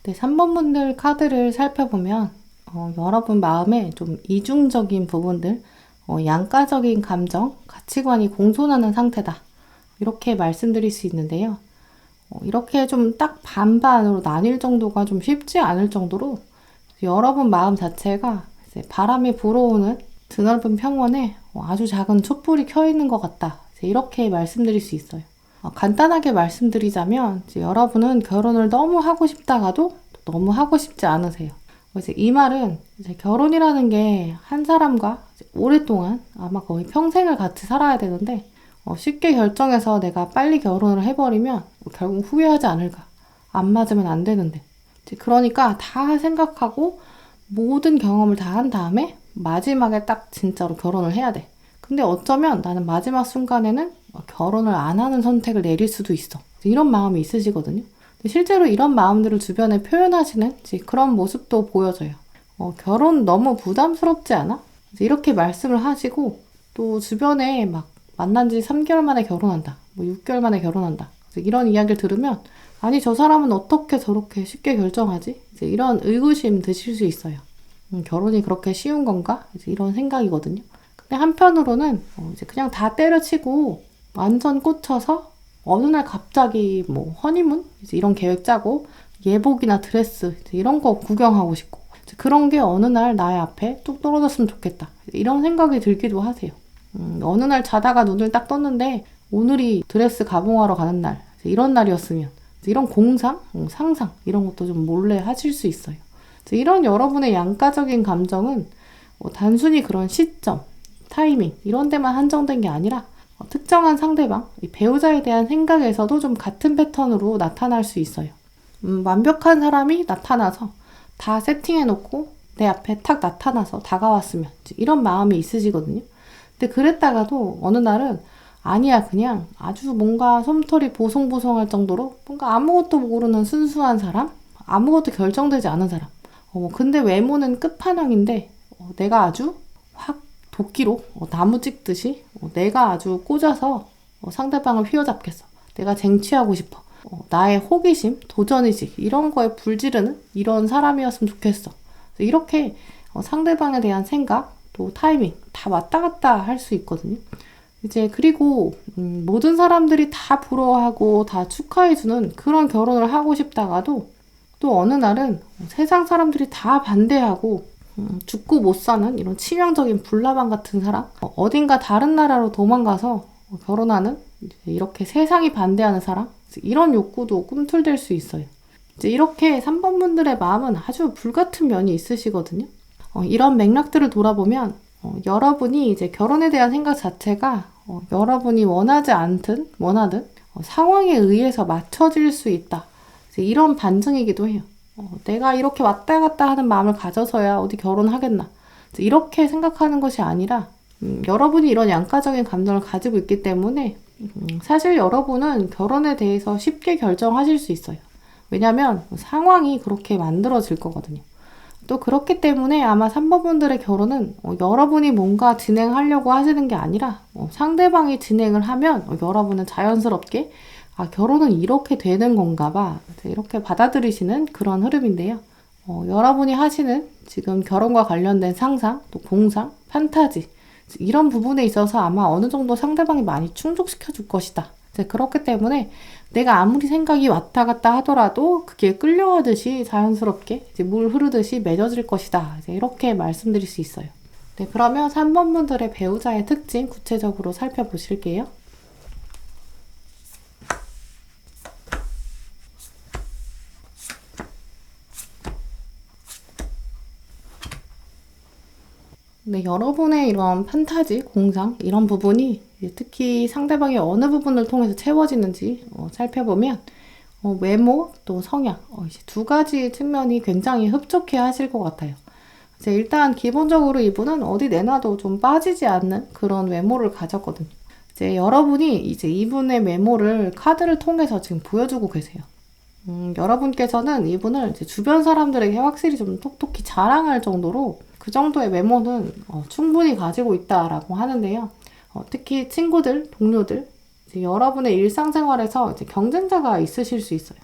네, 3번 분들 카드를 살펴보면 여러분 마음에 좀 이중적인 부분들, 양가적인 감정, 가치관이 공존하는 상태다. 이렇게 말씀드릴 수 있는데요. 이렇게 좀 딱 반반으로 나뉠 정도가 좀 쉽지 않을 정도로 여러분 마음 자체가 이제 바람이 불어오는 드넓은 평원에 아주 작은 촛불이 켜 있는 것 같다. 이렇게 말씀드릴 수 있어요. 간단하게 말씀드리자면 여러분은 결혼을 너무 하고 싶다가도 너무 하고 싶지 않으세요. 그래서 이 말은 이제 결혼이라는 게 한 사람과 오랫동안 아마 거의 평생을 같이 살아야 되는데 쉽게 결정해서 내가 빨리 결혼을 해버리면 결국 후회하지 않을까. 안 맞으면 안 되는데. 그러니까 다 생각하고 모든 경험을 다 한 다음에 마지막에 딱 진짜로 결혼을 해야 돼. 근데 어쩌면 나는 마지막 순간에는 결혼을 안 하는 선택을 내릴 수도 있어. 이런 마음이 있으시거든요. 실제로 이런 마음들을 주변에 표현하시는 그런 모습도 보여져요. 결혼 너무 부담스럽지 않아? 이렇게 말씀을 하시고 또 주변에 막 만난 지 3개월 만에 결혼한다. 6개월 만에 결혼한다. 이런 이야기를 들으면 아니 저 사람은 어떻게 저렇게 쉽게 결정하지? 이런 의구심 드실 수 있어요. 결혼이 그렇게 쉬운 건가? 이런 생각이거든요. 근데 한편으로는 이제 그냥 다 때려치고 완전 꽂혀서 어느 날 갑자기 허니문? 이런 계획 짜고 예복이나 드레스 이런 거 구경하고 싶고 그런 게 어느 날 나의 앞에 뚝 떨어졌으면 좋겠다. 이런 생각이 들기도 하세요. 어느 날 자다가 눈을 딱 떴는데 오늘이 드레스 가봉하러 가는 날 이런 날이었으면 이런 공상, 상상 이런 것도 좀 몰래 하실 수 있어요. 이런 여러분의 양가적인 감정은 단순히 그런 시점, 타이밍 이런 데만 한정된 게 아니라 특정한 상대방, 배우자에 대한 생각에서도 좀 같은 패턴으로 나타날 수 있어요. 완벽한 사람이 나타나서 다 세팅해놓고 내 앞에 탁 나타나서 다가왔으면 이런 마음이 있으시거든요. 근데 그랬다가도 어느 날은 아니야, 그냥 아주 뭔가 솜털이 보송보송할 정도로 뭔가 아무것도 모르는 순수한 사람, 아무것도 결정되지 않은 사람. 근데 외모는 끝판왕인데 내가 아주 확 도끼로 나무 찍듯이 내가 아주 꽂아서 상대방을 휘어잡겠어. 내가 쟁취하고 싶어. 나의 호기심, 도전의식 이런 거에 불지르는 이런 사람이었으면 좋겠어. 이렇게 상대방에 대한 생각, 또 타이밍 다 왔다 갔다 할 수 있거든요. 이제 그리고 모든 사람들이 다 부러워하고 다 축하해주는 그런 결혼을 하고 싶다가도 또 어느 날은 세상 사람들이 다 반대하고 죽고 못 사는 이런 치명적인 불나방 같은 사람, 어딘가 다른 나라로 도망가서 결혼하는 이렇게 세상이 반대하는 사람, 이런 욕구도 꿈틀댈 수 있어요. 이제 이렇게 3번 분들의 마음은 아주 불같은 면이 있으시거든요. 이런 맥락들을 돌아보면 여러분이 이제 결혼에 대한 생각 자체가 여러분이 원하지 않든 원하든 상황에 의해서 맞춰질 수 있다. 이런 반증이기도 해요. 내가 이렇게 왔다 갔다 하는 마음을 가져서야 어디 결혼하겠나. 이렇게 생각하는 것이 아니라 여러분이 이런 양가적인 감정을 가지고 있기 때문에 사실 여러분은 결혼에 대해서 쉽게 결정하실 수 있어요. 왜냐하면 상황이 그렇게 만들어질 거거든요. 또 그렇기 때문에 아마 3번 분들의 결혼은 여러분이 뭔가 진행하려고 하시는 게 아니라 상대방이 진행을 하면 여러분은 자연스럽게 결혼은 이렇게 되는 건가 봐. 이렇게 받아들이시는 그런 흐름인데요. 여러분이 하시는 지금 결혼과 관련된 상상, 또 공상, 판타지 이런 부분에 있어서 아마 어느 정도 상대방이 많이 충족시켜 줄 것이다. 그렇기 때문에 내가 아무리 생각이 왔다 갔다 하더라도 그게 끌려가듯이 자연스럽게 이제 물 흐르듯이 맺어질 것이다. 이렇게 말씀드릴 수 있어요. 네, 그러면 3번 분들의 배우자의 특징 구체적으로 살펴보실게요. 네, 여러분의 이런 판타지, 공상 이런 부분이 특히 상대방의 어느 부분을 통해서 채워지는지 살펴보면 외모 또 성향 이제 두 가지 측면이 굉장히 흡족해 하실 것 같아요. 이제 일단 기본적으로 이분은 어디 내놔도 좀 빠지지 않는 그런 외모를 가졌거든요. 이제 여러분이 이제 이분의 외모를 카드를 통해서 지금 보여주고 계세요. 여러분께서는 이분을 이제 주변 사람들에게 확실히 좀 톡톡히 자랑할 정도로 그 정도의 외모는 충분히 가지고 있다라고 하는데요. 특히 친구들, 동료들, 이제 여러분의 일상생활에서 이제 경쟁자가 있으실 수 있어요.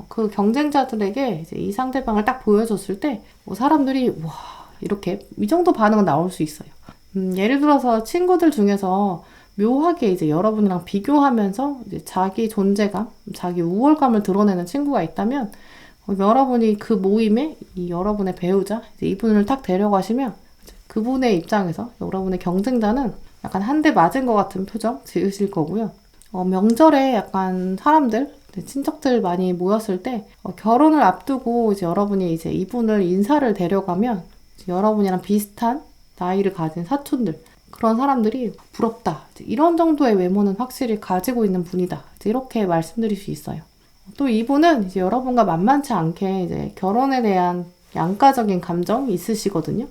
그 경쟁자들에게 이제 이 상대방을 딱 보여줬을 때 사람들이 와 이렇게 이 정도 반응은 나올 수 있어요. 예를 들어서 친구들 중에서 묘하게 이제 여러분이랑 비교하면서 이제 자기 존재감, 자기 우월감을 드러내는 친구가 있다면 여러분이 그 모임에 이 여러분의 배우자, 이제 이분을 딱 데려가시면 그분의 입장에서 여러분의 경쟁자는 약간 한 대 맞은 것 같은 표정 지으실 거고요. 명절에 약간 사람들, 친척들 많이 모였을 때 결혼을 앞두고 이제 여러분이 이제 이분을 인사를 데려가면 이제 여러분이랑 비슷한 나이를 가진 사촌들 그런 사람들이 부럽다. 이런 정도의 외모는 확실히 가지고 있는 분이다. 이렇게 말씀드릴 수 있어요. 또 이분은 이제 여러분과 만만치 않게 이제 결혼에 대한 양가적인 감정이 있으시거든요.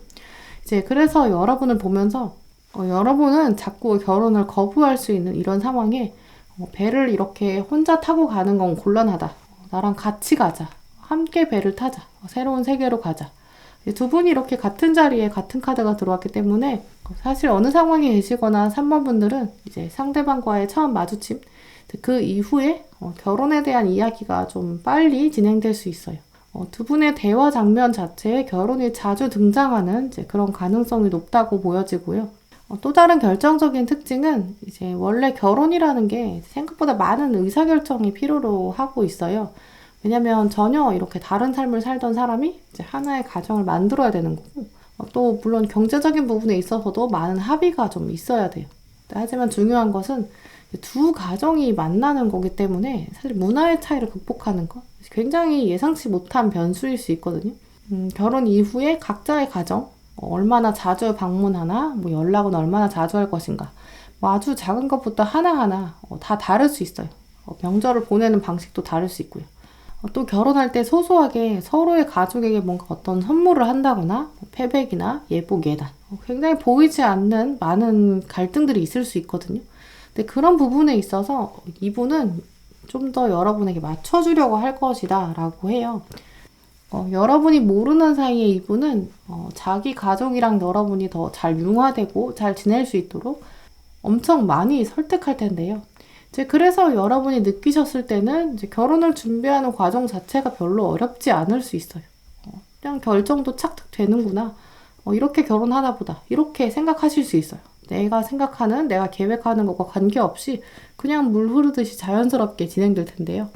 이제 그래서 여러분을 보면서 여러분은 자꾸 결혼을 거부할 수 있는 이런 상황에 배를 이렇게 혼자 타고 가는 건 곤란하다. 나랑 같이 가자. 함께 배를 타자. 새로운 세계로 가자. 두 분이 이렇게 같은 자리에 같은 카드가 들어왔기 때문에 사실 어느 상황에 계시거나 3번 분들은 이제 상대방과의 처음 마주침 그 이후에 결혼에 대한 이야기가 좀 빨리 진행될 수 있어요. 두 분의 대화 장면 자체에 결혼이 자주 등장하는 이제 그런 가능성이 높다고 보여지고요. 또 다른 결정적인 특징은 이제 원래 결혼이라는 게 생각보다 많은 의사결정이 필요로 하고 있어요. 왜냐면 전혀 이렇게 다른 삶을 살던 사람이 이제 하나의 가정을 만들어야 되는 거고 또 물론 경제적인 부분에 있어서도 많은 합의가 좀 있어야 돼요. 하지만 중요한 것은 두 가정이 만나는 거기 때문에 사실 문화의 차이를 극복하는 것 굉장히 예상치 못한 변수일 수 있거든요. 결혼 이후에 각자의 가정 얼마나 자주 방문하나 뭐 연락은 얼마나 자주 할 것인가 뭐 아주 작은 것부터 하나하나 다 다를 수 있어요. 명절을 보내는 방식도 다를 수 있고요. 또 결혼할 때 소소하게 서로의 가족에게 뭔가 어떤 선물을 한다거나 패백이나 예복 예단 굉장히 보이지 않는 많은 갈등들이 있을 수 있거든요. 근데 그런 부분에 있어서 이분은 좀 더 여러분에게 맞춰주려고 할 것이다 라고 해요. 여러분이 모르는 사이에 이분은 자기 가족이랑 여러분이 더 잘 융화되고 잘 지낼 수 있도록 엄청 많이 설득할 텐데요. 이제 그래서 여러분이 느끼셨을 때는 이제 결혼을 준비하는 과정 자체가 별로 어렵지 않을 수 있어요. 그냥 결정도 착착 되는구나. 이렇게 결혼하나 보다. 이렇게 생각하실 수 있어요. 내가 계획하는 것과 관계없이 그냥 물 흐르듯이 자연스럽게 진행될 텐데요.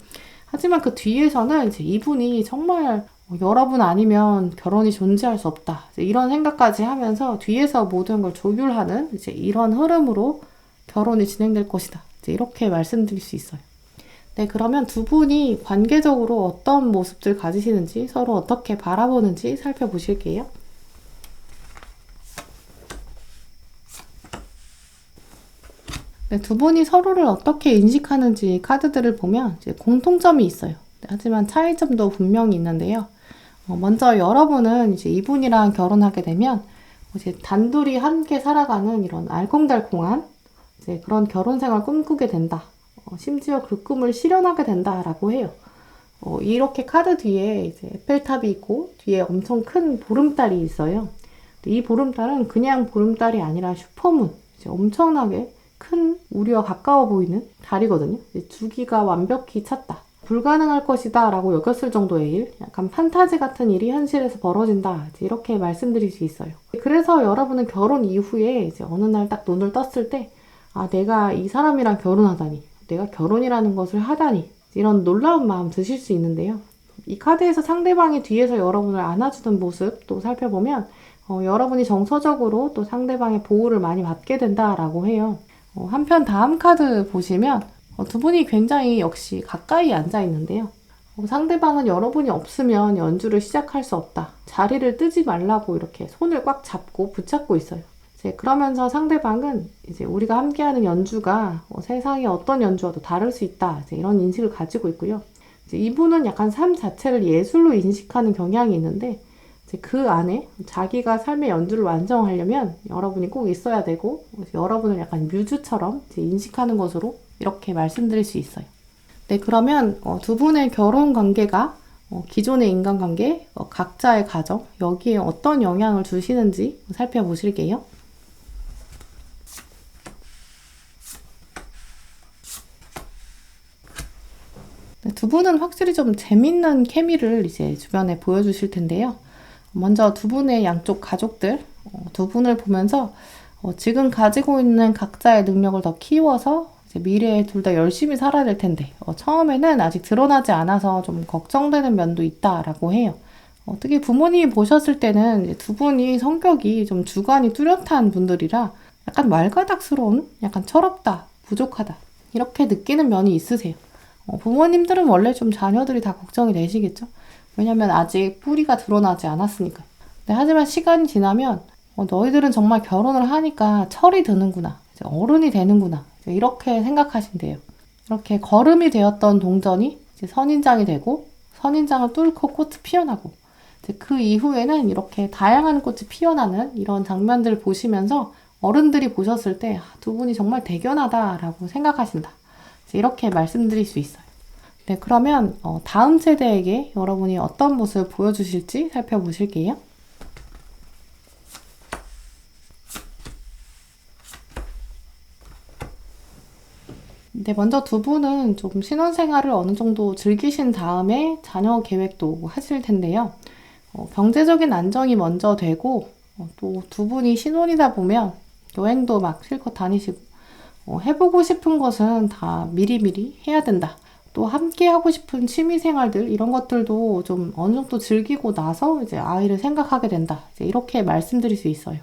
하지만 그 뒤에서는 이제 이분이 정말 여러분 아니면 결혼이 존재할 수 없다. 이런 생각까지 하면서 뒤에서 모든 걸 조율하는 이제 이런 흐름으로 결혼이 진행될 것이다. 이제 이렇게 말씀드릴 수 있어요. 네, 그러면 두 분이 관계적으로 어떤 모습들 가지시는지 서로 어떻게 바라보는지 살펴보실게요. 네, 두 분이 서로를 어떻게 인식하는지 카드들을 보면 이제 공통점이 있어요. 네, 하지만 차이점도 분명히 있는데요. 먼저 여러분은 이제 이분이랑 결혼하게 되면 이제 단둘이 함께 살아가는 이런 알콩달콩한 이제 그런 결혼 생활 꿈꾸게 된다. 심지어 그 꿈을 실현하게 된다라고 해요. 이렇게 카드 뒤에 이제 에펠탑이 있고 뒤에 엄청 큰 보름달이 있어요. 이 보름달은 그냥 보름달이 아니라 슈퍼문, 이제 엄청나게 큰 우리와 가까워 보이는 달이거든요. 주기가 완벽히 찼다. 불가능할 것이다 라고 여겼을 정도의 일, 약간 판타지 같은 일이 현실에서 벌어진다. 이렇게 말씀드릴 수 있어요. 그래서 여러분은 결혼 이후에 이제 어느 날 딱 눈을 떴을 때, 내가 이 사람이랑 결혼하다니, 내가 결혼이라는 것을 하다니, 이런 놀라운 마음 드실 수 있는데요. 이 카드에서 상대방이 뒤에서 여러분을 안아주는 모습 또 살펴보면, 여러분이 정서적으로 또 상대방의 보호를 많이 받게 된다라고 해요. 한편 다음 카드 보시면 두 분이 굉장히 역시 가까이 앉아 있는데요. 상대방은 여러분이 없으면 연주를 시작할 수 없다. 자리를 뜨지 말라고 이렇게 손을 꽉 잡고 붙잡고 있어요. 이제 그러면서 상대방은 이제 우리가 함께하는 연주가 세상의 어떤 연주와도 다를 수 있다. 이제 이런 인식을 가지고 있고요. 이제 이분은 약간 삶 자체를 예술로 인식하는 경향이 있는데 그 안에 자기가 삶의 연주를 완성하려면 여러분이 꼭 있어야 되고 여러분을 약간 뮤즈처럼 인식하는 것으로 이렇게 말씀드릴 수 있어요. 네, 그러면 두 분의 결혼 관계가 기존의 인간관계, 각자의 가정 여기에 어떤 영향을 주시는지 살펴보실게요. 네, 두 분은 확실히 좀 재밌는 케미를 이제 주변에 보여주실 텐데요. 먼저 두 분의 양쪽 가족들, 두 분을 보면서 지금 가지고 있는 각자의 능력을 더 키워서 이제 미래에 둘 다 열심히 살아야 될 텐데 처음에는 아직 드러나지 않아서 좀 걱정되는 면도 있다라고 해요. 특히 부모님이 보셨을 때는 이제 두 분이 성격이 좀 주관이 뚜렷한 분들이라 약간 말가닥스러운, 약간 철없다, 부족하다 이렇게 느끼는 면이 있으세요. 부모님들은 원래 좀 자녀들이 다 걱정이 되시겠죠? 왜냐면 아직 뿌리가 드러나지 않았으니까요. 네, 하지만 시간이 지나면 너희들은 정말 결혼을 하니까 철이 드는구나. 이제 어른이 되는구나. 이제 이렇게 생각하신대요. 이렇게 거름이 되었던 동전이 이제 선인장이 되고 선인장을 뚫고 꽃이 피어나고 이제 그 이후에는 이렇게 다양한 꽃이 피어나는 이런 장면들을 보시면서 어른들이 보셨을 때 두 분이 정말 대견하다라고 생각하신다. 이제 이렇게 말씀드릴 수 있어요. 네, 그러면 다음 세대에게 여러분이 어떤 모습을 보여주실지 살펴보실게요. 네, 먼저 두 분은 좀 신혼생활을 어느 정도 즐기신 다음에 자녀 계획도 하실 텐데요. 경제적인 안정이 먼저 되고 또 두 분이 신혼이다 보면 여행도 막 실컷 다니시고 해보고 싶은 것은 다 미리미리 해야 된다. 또 함께 하고 싶은 취미 생활들 이런 것들도 좀 어느 정도 즐기고 나서 이제 아이를 생각하게 된다. 이제 이렇게 말씀드릴 수 있어요.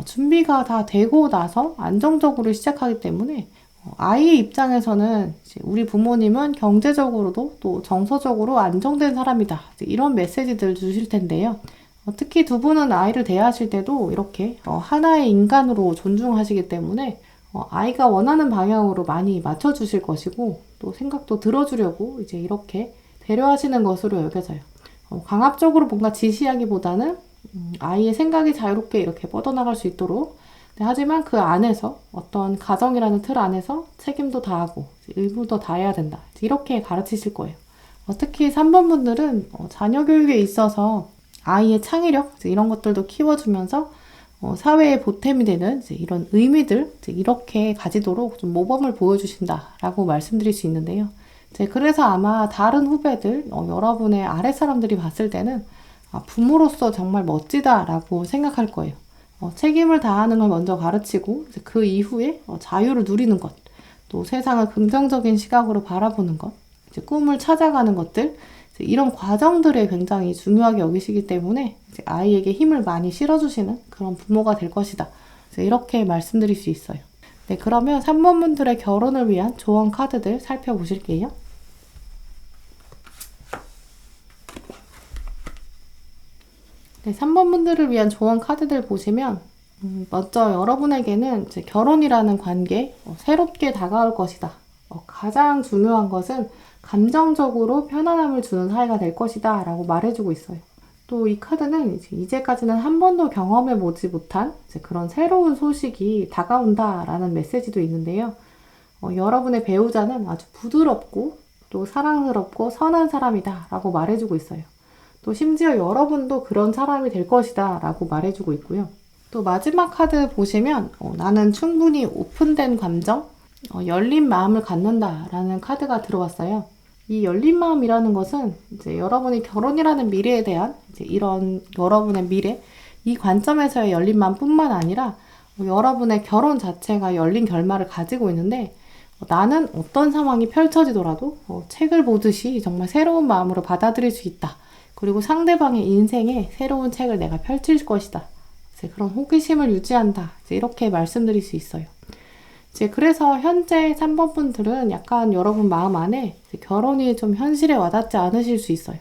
준비가 다 되고 나서 안정적으로 시작하기 때문에 아이의 입장에서는 이제 우리 부모님은 경제적으로도 또 정서적으로 안정된 사람이다. 이제 이런 메시지들 주실 텐데요. 특히 두 분은 아이를 대하실 때도 이렇게 하나의 인간으로 존중하시기 때문에 아이가 원하는 방향으로 많이 맞춰주실 것이고 또 생각도 들어주려고 이제 이렇게 배려하시는 것으로 여겨져요. 강압적으로 뭔가 지시하기보다는 아이의 생각이 자유롭게 이렇게 뻗어나갈 수 있도록 하지만 그 안에서 어떤 가정이라는 틀 안에서 책임도 다하고 의무도 다해야 된다. 이렇게 가르치실 거예요. 특히 3번 분들은 자녀 교육에 있어서 아이의 창의력 이런 것들도 키워주면서 사회의 보탬이 되는 이런 의미들 이렇게 가지도록 좀 모범을 보여주신다라고 말씀드릴 수 있는데요. 그래서 아마 다른 후배들, 여러분의 아래 사람들이 봤을 때는 부모로서 정말 멋지다라고 생각할 거예요. 책임을 다하는 걸 먼저 가르치고 그 이후에 자유를 누리는 것, 또 세상을 긍정적인 시각으로 바라보는 것, 꿈을 찾아가는 것들 이런 과정들에 굉장히 중요하게 여기시기 때문에 아이에게 힘을 많이 실어주시는 그런 부모가 될 것이다. 이렇게 말씀드릴 수 있어요. 네, 그러면 3번 분들의 결혼을 위한 조언 카드들 살펴보실게요. 네, 3번 분들을 위한 조언 카드들 보시면 먼저 여러분에게는 이제 결혼이라는 관계 새롭게 다가올 것이다. 가장 중요한 것은 감정적으로 편안함을 주는 사이가 될 것이다 라고 말해주고 있어요. 또 이 카드는 이제까지는 한 번도 경험해보지 못한 그런 새로운 소식이 다가온다 라는 메시지도 있는데요. 여러분의 배우자는 아주 부드럽고 또 사랑스럽고 선한 사람이다 라고 말해주고 있어요. 또 심지어 여러분도 그런 사람이 될 것이다 라고 말해주고 있고요. 또 마지막 카드 보시면 나는 충분히 오픈된 감정, 열린 마음을 갖는다 라는 카드가 들어왔어요. 이 열린 마음이라는 것은 이제 여러분이 결혼이라는 미래에 대한 이런 여러분의 미래, 이 관점에서의 열린 마음뿐만 아니라 여러분의 결혼 자체가 열린 결말을 가지고 있는데 나는 어떤 상황이 펼쳐지더라도 책을 보듯이 정말 새로운 마음으로 받아들일 수 있다. 그리고 상대방의 인생에 새로운 책을 내가 펼칠 것이다. 그런 호기심을 유지한다. 이렇게 말씀드릴 수 있어요. 그래서 현재 3번 분들은 약간 여러분 마음 안에 결혼이 좀 현실에 와닿지 않으실 수 있어요.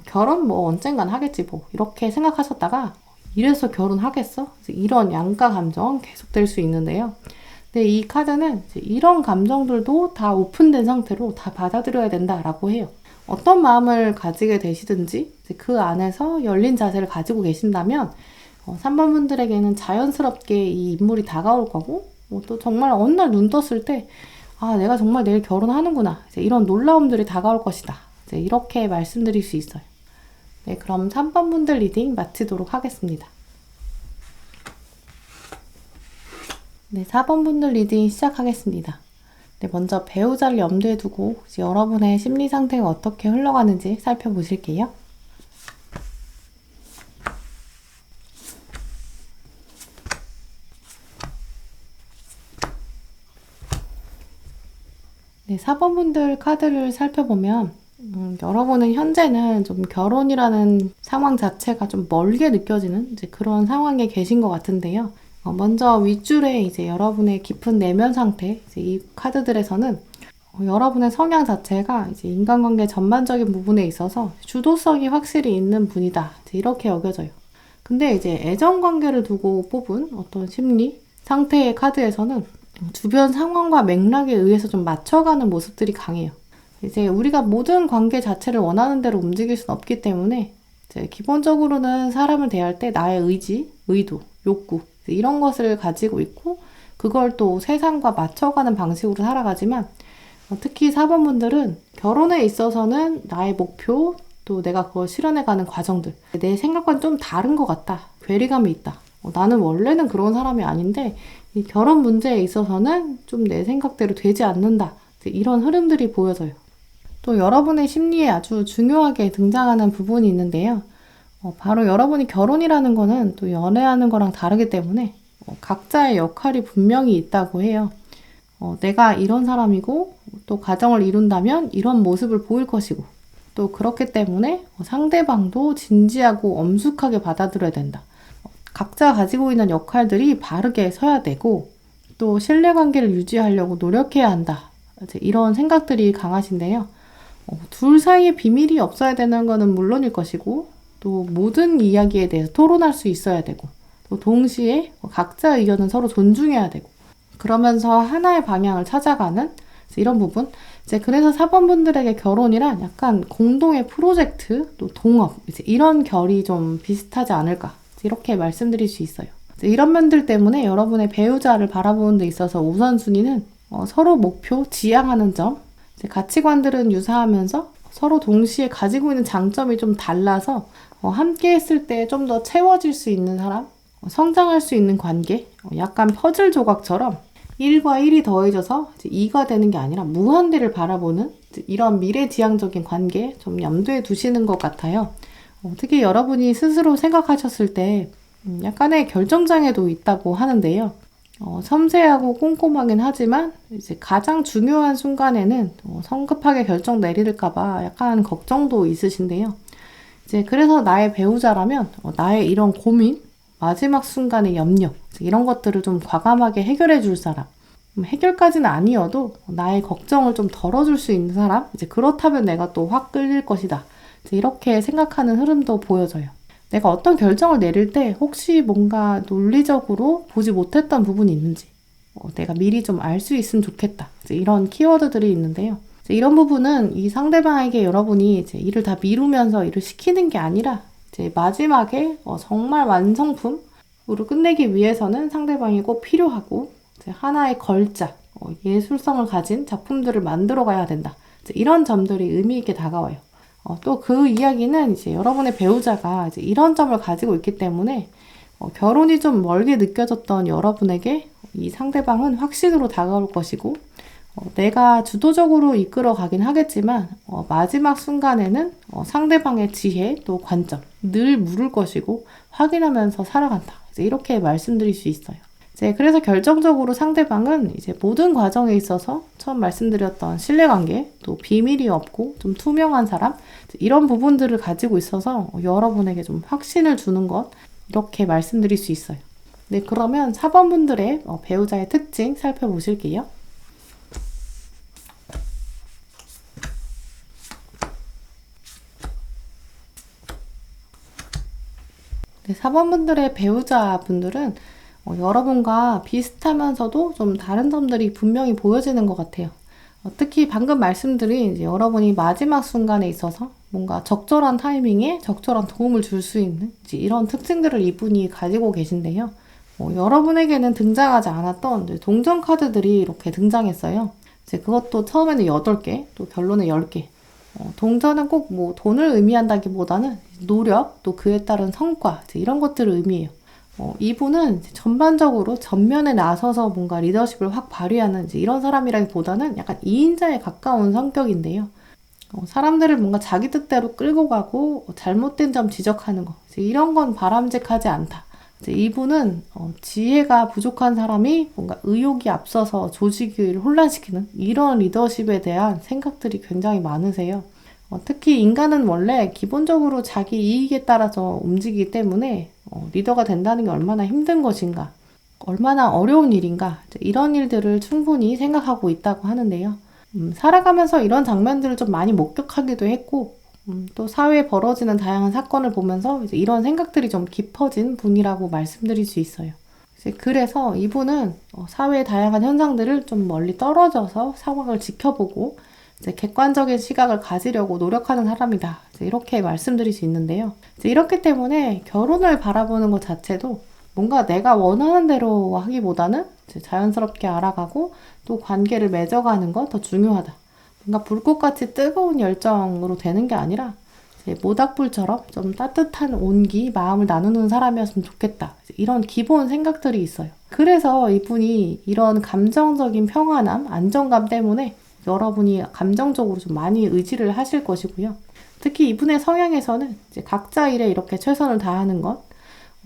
결혼 뭐 언젠간 하겠지 뭐 이렇게 생각하셨다가 이래서 결혼하겠어? 이런 양가 감정 계속될 수 있는데요. 근데 이 카드는 이런 감정들도 다 오픈된 상태로 다 받아들여야 된다라고 해요. 어떤 마음을 가지게 되시든지 그 안에서 열린 자세를 가지고 계신다면 3번 분들에게는 자연스럽게 이 인물이 다가올 거고 또 정말 어느 날 눈 떴을 때 내가 정말 내일 결혼하는구나 이런 놀라움들이 다가올 것이다 이렇게 말씀드릴 수 있어요. 네, 그럼 3번 분들 리딩 마치도록 하겠습니다. 네, 4번 분들 리딩 시작하겠습니다. 네, 먼저 배우자를 염두에 두고 여러분의 심리 상태가 어떻게 흘러가는지 살펴보실게요. 네, 4번 분들 카드를 살펴보면 여러분은 현재는 좀 결혼이라는 상황 자체가 좀 멀게 느껴지는 그런 상황에 계신 것 같은데요. 먼저 윗줄에 여러분의 깊은 내면 상태, 이 카드들에서는 여러분의 성향 자체가 인간관계 전반적인 부분에 있어서 주도성이 확실히 있는 분이다. 이렇게 여겨져요. 근데 애정관계를 두고 뽑은 어떤 심리 상태의 카드에서는 주변 상황과 맥락에 의해서 좀 맞춰가는 모습들이 강해요. 우리가 모든 관계 자체를 원하는 대로 움직일 수는 없기 때문에 기본적으로는 사람을 대할 때 나의 의지, 의도, 욕구 이런 것을 가지고 있고 그걸 또 세상과 맞춰가는 방식으로 살아가지만 특히 4번 분들은 결혼에 있어서는 나의 목표 또 내가 그걸 실현해가는 과정들 내 생각과는 좀 다른 것 같다. 괴리감이 있다. 나는 원래는 그런 사람이 아닌데 이 결혼 문제에 있어서는 좀 내 생각대로 되지 않는다. 이런 흐름들이 보여져요. 또 여러분의 심리에 아주 중요하게 등장하는 부분이 있는데요. 바로 여러분이 결혼이라는 거는 또 연애하는 거랑 다르기 때문에 각자의 역할이 분명히 있다고 해요. 내가 이런 사람이고 또 가정을 이룬다면 이런 모습을 보일 것이고 또 그렇기 때문에 상대방도 진지하고 엄숙하게 받아들여야 된다. 각자 가지고 있는 역할들이 바르게 서야 되고 또 신뢰관계를 유지하려고 노력해야 한다. 이런 생각들이 강하신데요. 둘 사이에 비밀이 없어야 되는 것은 물론일 것이고 또 모든 이야기에 대해서 토론할 수 있어야 되고 또 동시에 각자 의견은 서로 존중해야 되고 그러면서 하나의 방향을 찾아가는 이런 부분. 이제 그래서 4번 분들에게 결혼이란 약간 공동의 프로젝트, 또 동업, 이제 이런 결이 좀 비슷하지 않을까. 이렇게 말씀드릴 수 있어요. 이런 면들 때문에 여러분의 배우자를 바라보는 데 있어서 우선순위는 서로 목표, 지향하는 점, 이제 가치관들은 유사하면서 서로 동시에 가지고 있는 장점이 좀 달라서 함께 했을 때 좀 더 채워질 수 있는 사람, 성장할 수 있는 관계, 약간 퍼즐 조각처럼 1과 1이 더해져서 이제 2가 되는 게 아니라 무한대를 바라보는 이런 미래지향적인 관계 좀 염두에 두시는 것 같아요. 특히 여러분이 스스로 생각하셨을 때 약간의 결정장애도 있다고 하는데요. 섬세하고 꼼꼼하긴 하지만 이제 가장 중요한 순간에는 성급하게 결정 내릴까봐 약간 걱정도 있으신데요. 이제 그래서 나의 배우자라면 나의 이런 고민, 마지막 순간의 염려, 이런 것들을 좀 과감하게 해결해 줄 사람, 해결까지는 아니어도 나의 걱정을 좀 덜어줄 수 있는 사람, 이제 그렇다면 내가 또 확 끌릴 것이다. 이렇게 생각하는 흐름도 보여져요. 내가 어떤 결정을 내릴 때 혹시 뭔가 논리적으로 보지 못했던 부분이 있는지 내가 미리 좀 알 수 있으면 좋겠다. 이런 키워드들이 있는데요. 이런 부분은 이 상대방에게 여러분이 이제 일을 다 미루면서 일을 시키는 게 아니라 이제 마지막에 정말 완성품으로 끝내기 위해서는 상대방이 꼭 필요하고 이제 하나의 걸작, 예술성을 가진 작품들을 만들어 가야 된다. 이런 점들이 의미 있게 다가와요. 또 그 이야기는 이제 여러분의 배우자가 이제 이런 점을 가지고 있기 때문에 결혼이 좀 멀게 느껴졌던 여러분에게 이 상대방은 확신으로 다가올 것이고 내가 주도적으로 이끌어 가긴 하겠지만 마지막 순간에는 상대방의 지혜 또 관점 늘 물을 것이고 확인하면서 살아간다. 이제 이렇게 말씀드릴 수 있어요. 이제 그래서 결정적으로 상대방은 이제 모든 과정에 있어서 처음 말씀드렸던 신뢰관계, 또 비밀이 없고 좀 투명한 사람, 이런 부분들을 가지고 있어서 여러분에게 좀 확신을 주는 것, 이렇게 말씀드릴 수 있어요. 네, 그러면 4번 분들의 배우자의 특징 살펴보실게요. 네, 4번 분들의 배우자분들은 여러분과 비슷하면서도 좀 다른 점들이 분명히 보여지는 것 같아요. 특히 방금 말씀드린 이제 여러분이 마지막 순간에 있어서 뭔가 적절한 타이밍에 적절한 도움을 줄 수 있는 이런 특징들을 이분이 가지고 계신데요. 여러분에게는 등장하지 않았던 동전 카드들이 이렇게 등장했어요. 이제 그것도 처음에는 8개, 또 결론은 10개. 동전은 꼭 뭐 돈을 의미한다기보다는 노력, 또 그에 따른 성과, 이런 것들을 의미해요. 이분은 전반적으로 전면에 나서서 뭔가 리더십을 확 발휘하는 이런 사람이라기보다는 약간 2인자에 가까운 성격인데요. 사람들을 뭔가 자기 뜻대로 끌고 가고 잘못된 점 지적하는 거, 이런 건 바람직하지 않다. 이분은 지혜가 부족한 사람이 뭔가 의욕이 앞서서 조직을 혼란시키는 이런 리더십에 대한 생각들이 굉장히 많으세요. 특히 인간은 원래 기본적으로 자기 이익에 따라서 움직이기 때문에 리더가 된다는 게 얼마나 힘든 것인가, 얼마나 어려운 일인가, 이런 일들을 충분히 생각하고 있다고 하는데요. 살아가면서 이런 장면들을 좀 많이 목격하기도 했고, 또 사회에 벌어지는 다양한 사건을 보면서 이제 이런 생각들이 좀 깊어진 분이라고 말씀드릴 수 있어요. 그래서 이분은 사회의 다양한 현상들을 좀 멀리 떨어져서 상황을 지켜보고 이제 객관적인 시각을 가지려고 노력하는 사람이다. 이렇게 말씀드릴 수 있는데요. 이렇기 때문에 결혼을 바라보는 것 자체도 뭔가 내가 원하는 대로 하기보다는 자연스럽게 알아가고 또 관계를 맺어가는 것 더 중요하다. 뭔가 불꽃같이 뜨거운 열정으로 되는 게 아니라 모닥불처럼 좀 따뜻한 온기, 마음을 나누는 사람이었으면 좋겠다. 이런 기본 생각들이 있어요. 그래서 이분이 이런 감정적인 평안함, 안정감 때문에 여러분이 감정적으로 좀 많이 의지를 하실 것이고요. 특히 이분의 성향에서는 이제 각자 일에 이렇게 최선을 다하는 것,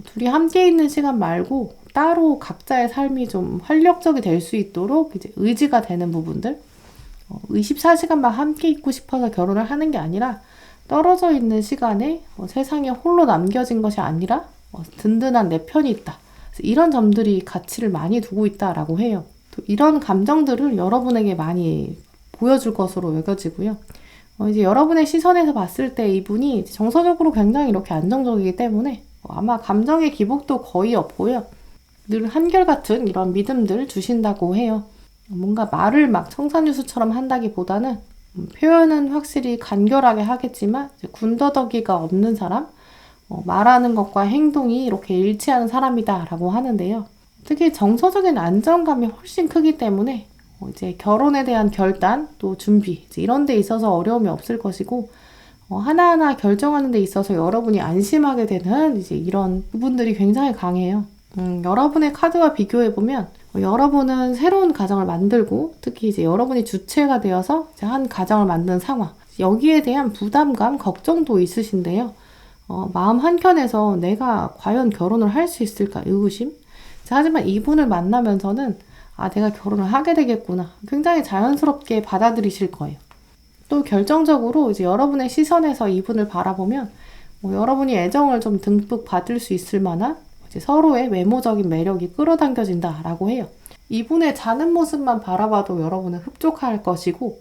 둘이 함께 있는 시간 말고 따로 각자의 삶이 좀 활력적이 될 수 있도록 이제 의지가 되는 부분들, 24시간만 함께 있고 싶어서 결혼을 하는 게 아니라 떨어져 있는 시간에 세상에 홀로 남겨진 것이 아니라 든든한 내 편이 있다. 이런 점들이 가치를 많이 두고 있다라고 해요. 또 이런 감정들을 여러분에게 많이 보여줄 것으로 여겨지고요. 이제 여러분의 시선에서 봤을 때 이분이 정서적으로 굉장히 이렇게 안정적이기 때문에 아마 감정의 기복도 거의 없고요. 늘 한결같은 이런 믿음들 주신다고 해요. 뭔가 말을 막 청산유수처럼 한다기보다는 표현은 확실히 간결하게 하겠지만 이제 군더더기가 없는 사람, 말하는 것과 행동이 이렇게 일치하는 사람이다라고 하는데요. 특히 정서적인 안정감이 훨씬 크기 때문에 이제 결혼에 대한 결단, 또 준비 이런 데 있어서 어려움이 없을 것이고 하나하나 결정하는 데 있어서 여러분이 안심하게 되는 이제 이런 부분들이 굉장히 강해요. 여러분의 카드와 비교해 보면 여러분은 새로운 가정을 만들고 특히 이제 여러분이 주체가 되어서 이제 한 가정을 만든 상황 여기에 대한 부담감, 걱정도 있으신데요. 마음 한켠에서 내가 과연 결혼을 할 수 있을까 의구심. 하지만 이분을 만나면서는 내가 결혼을 하게 되겠구나. 굉장히 자연스럽게 받아들이실 거예요. 또 결정적으로 이제 여러분의 시선에서 이분을 바라보면 여러분이 애정을 좀 듬뿍 받을 수 있을 만한 이제 서로의 외모적인 매력이 끌어당겨진다라고 해요. 이분의 자는 모습만 바라봐도 여러분은 흡족할 것이고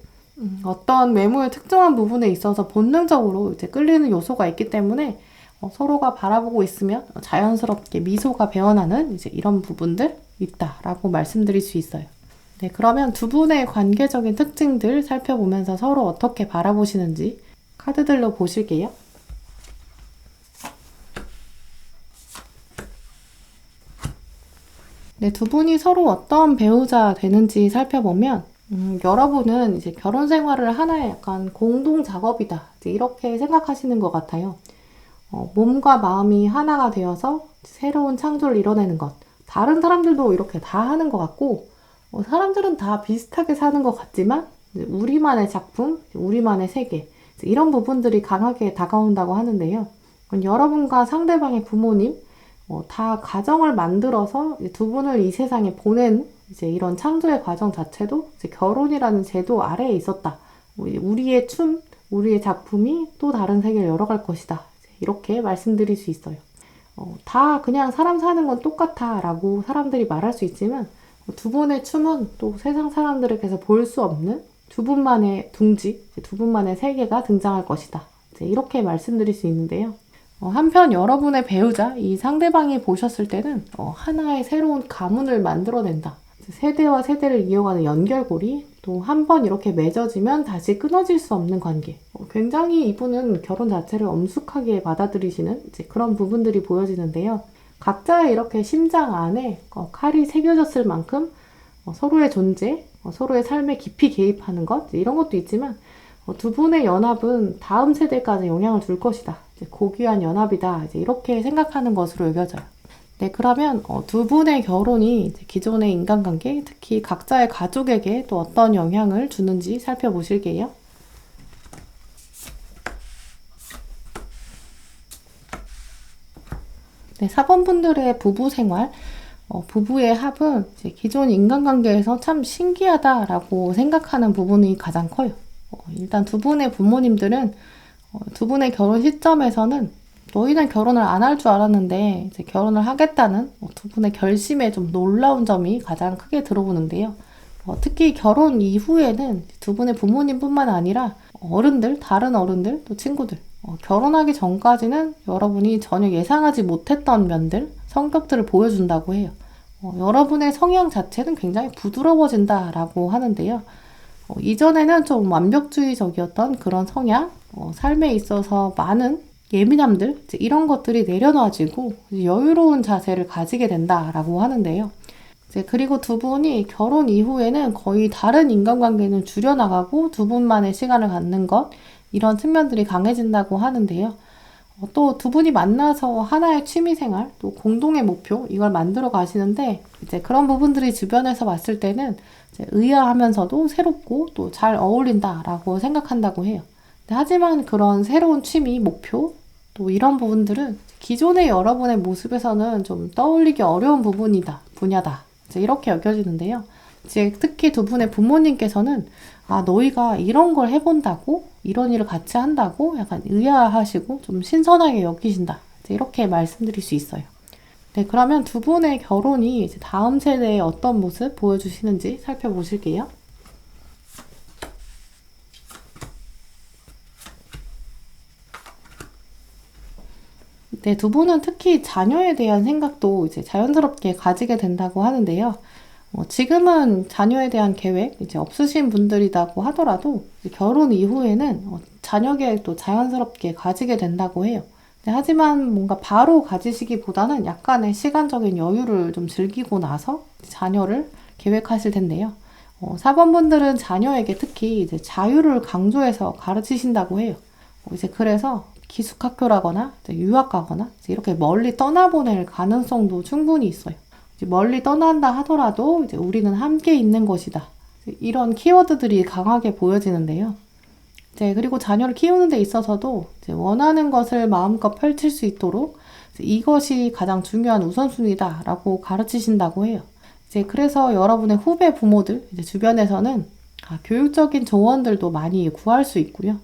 어떤 외모의 특정한 부분에 있어서 본능적으로 이제 끌리는 요소가 있기 때문에 서로가 바라보고 있으면 자연스럽게 미소가 배어나는 이제 이런 부분들 있다라고 말씀드릴 수 있어요. 네, 그러면 두 분의 관계적인 특징들 살펴보면서 서로 어떻게 바라보시는지 카드들로 보실게요. 네, 두 분이 서로 어떤 배우자 되는지 살펴보면 여러분은 이제 결혼 생활을 하나의 약간 공동 작업이다. 이렇게 생각하시는 것 같아요. 몸과 마음이 하나가 되어서 새로운 창조를 이뤄내는 것. 다른 사람들도 이렇게 다 하는 것 같고, 사람들은 다 비슷하게 사는 것 같지만, 우리만의 작품, 우리만의 세계, 이런 부분들이 강하게 다가온다고 하는데요. 여러분과 상대방의 부모님, 다 가정을 만들어서 두 분을 이 세상에 보낸 이제 이런 창조의 과정 자체도 이제 결혼이라는 제도 아래에 있었다. 우리의 춤, 우리의 작품이 또 다른 세계를 열어갈 것이다. 이렇게 말씀드릴 수 있어요. 다 그냥 사람 사는 건 똑같아 라고 사람들이 말할 수 있지만 두 분의 춤은 또 세상 사람들에게서 볼 수 없는 두 분만의 둥지, 두 분만의 세계가 등장할 것이다. 이렇게 말씀드릴 수 있는데요. 한편 여러분의 배우자, 이 상대방이 보셨을 때는 하나의 새로운 가문을 만들어낸다. 세대와 세대를 이어가는 연결고리, 또 한 번 이렇게 맺어지면 다시 끊어질 수 없는 관계. 굉장히 이분은 결혼 자체를 엄숙하게 받아들이시는 이제 그런 부분들이 보여지는데요. 각자의 이렇게 심장 안에 칼이 새겨졌을 만큼 서로의 존재, 서로의 삶에 깊이 개입하는 것, 이런 것도 있지만 두 분의 연합은 다음 세대까지 영향을 줄 것이다. 이제 고귀한 연합이다. 이제 이렇게 생각하는 것으로 여겨져요. 네, 그러면 두 분의 결혼이 이제 기존의 인간관계, 특히 각자의 가족에게 또 어떤 영향을 주는지 살펴보실게요. 네, 4번 분들의 부부 생활, 부부의 합은 이제 기존 인간관계에서 참 신기하다라고 생각하는 부분이 가장 커요. 일단 두 분의 부모님들은 두 분의 결혼 시점에서는 너희는 결혼을 안 할 줄 알았는데 이제 결혼을 하겠다는 두 분의 결심에 좀 놀라운 점이 가장 크게 들어오는데요. 특히 결혼 이후에는 두 분의 부모님뿐만 아니라 어른들, 다른 어른들, 또 친구들 결혼하기 전까지는 여러분이 전혀 예상하지 못했던 면들, 성격들을 보여준다고 해요. 여러분의 성향 자체는 굉장히 부드러워진다라고 하는데요. 이전에는 좀 완벽주의적이었던 그런 성향, 삶에 있어서 많은 예민함들, 이런 것들이 내려놔지고 여유로운 자세를 가지게 된다라고 하는데요. 그리고 두 분이 결혼 이후에는 거의 다른 인간관계는 줄여나가고 두 분만의 시간을 갖는 것, 이런 측면들이 강해진다고 하는데요. 또 두 분이 만나서 하나의 취미생활, 또 공동의 목표, 이걸 만들어 가시는데 이제 그런 부분들이 주변에서 봤을 때는 이제 의아하면서도 새롭고 또 잘 어울린다라고 생각한다고 해요. 하지만 그런 새로운 취미, 목표, 또 이런 부분들은 기존의 여러분의 모습에서는 좀 떠올리기 어려운 분야다. 이제 이렇게 여겨지는데요. 이제 특히 두 분의 부모님께서는 너희가 이런 걸 해본다고? 이런 일을 같이 한다고? 약간 의아하시고 좀 신선하게 여기신다. 이제 이렇게 말씀드릴 수 있어요. 네, 그러면 두 분의 결혼이 이제 다음 세대에 어떤 모습 보여주시는지 살펴보실게요. 네, 두 분은 특히 자녀에 대한 생각도 이제 자연스럽게 가지게 된다고 하는데요. 지금은 자녀에 대한 계획 이제 없으신 분들이라고 하더라도 이제 결혼 이후에는 자녀 계획도 자연스럽게 가지게 된다고 해요. 하지만 뭔가 바로 가지시기보다는 약간의 시간적인 여유를 좀 즐기고 나서 자녀를 계획하실 텐데요. 4번 분들은 자녀에게 특히 이제 자유를 강조해서 가르치신다고 해요. 이제 그래서 기숙학교라거나 이제 유학 가거나 이제 이렇게 멀리 떠나보낼 가능성도 충분히 있어요. 이제 멀리 떠난다 하더라도 이제 우리는 함께 있는 것이다. 이런 키워드들이 강하게 보여지는데요. 이제 그리고 자녀를 키우는 데 있어서도 이제 원하는 것을 마음껏 펼칠 수 있도록 이것이 가장 중요한 우선순위다라고 가르치신다고 해요. 이제 그래서 여러분의 후배 부모들 이제 주변에서는 교육적인 조언들도 많이 구할 수 있고요.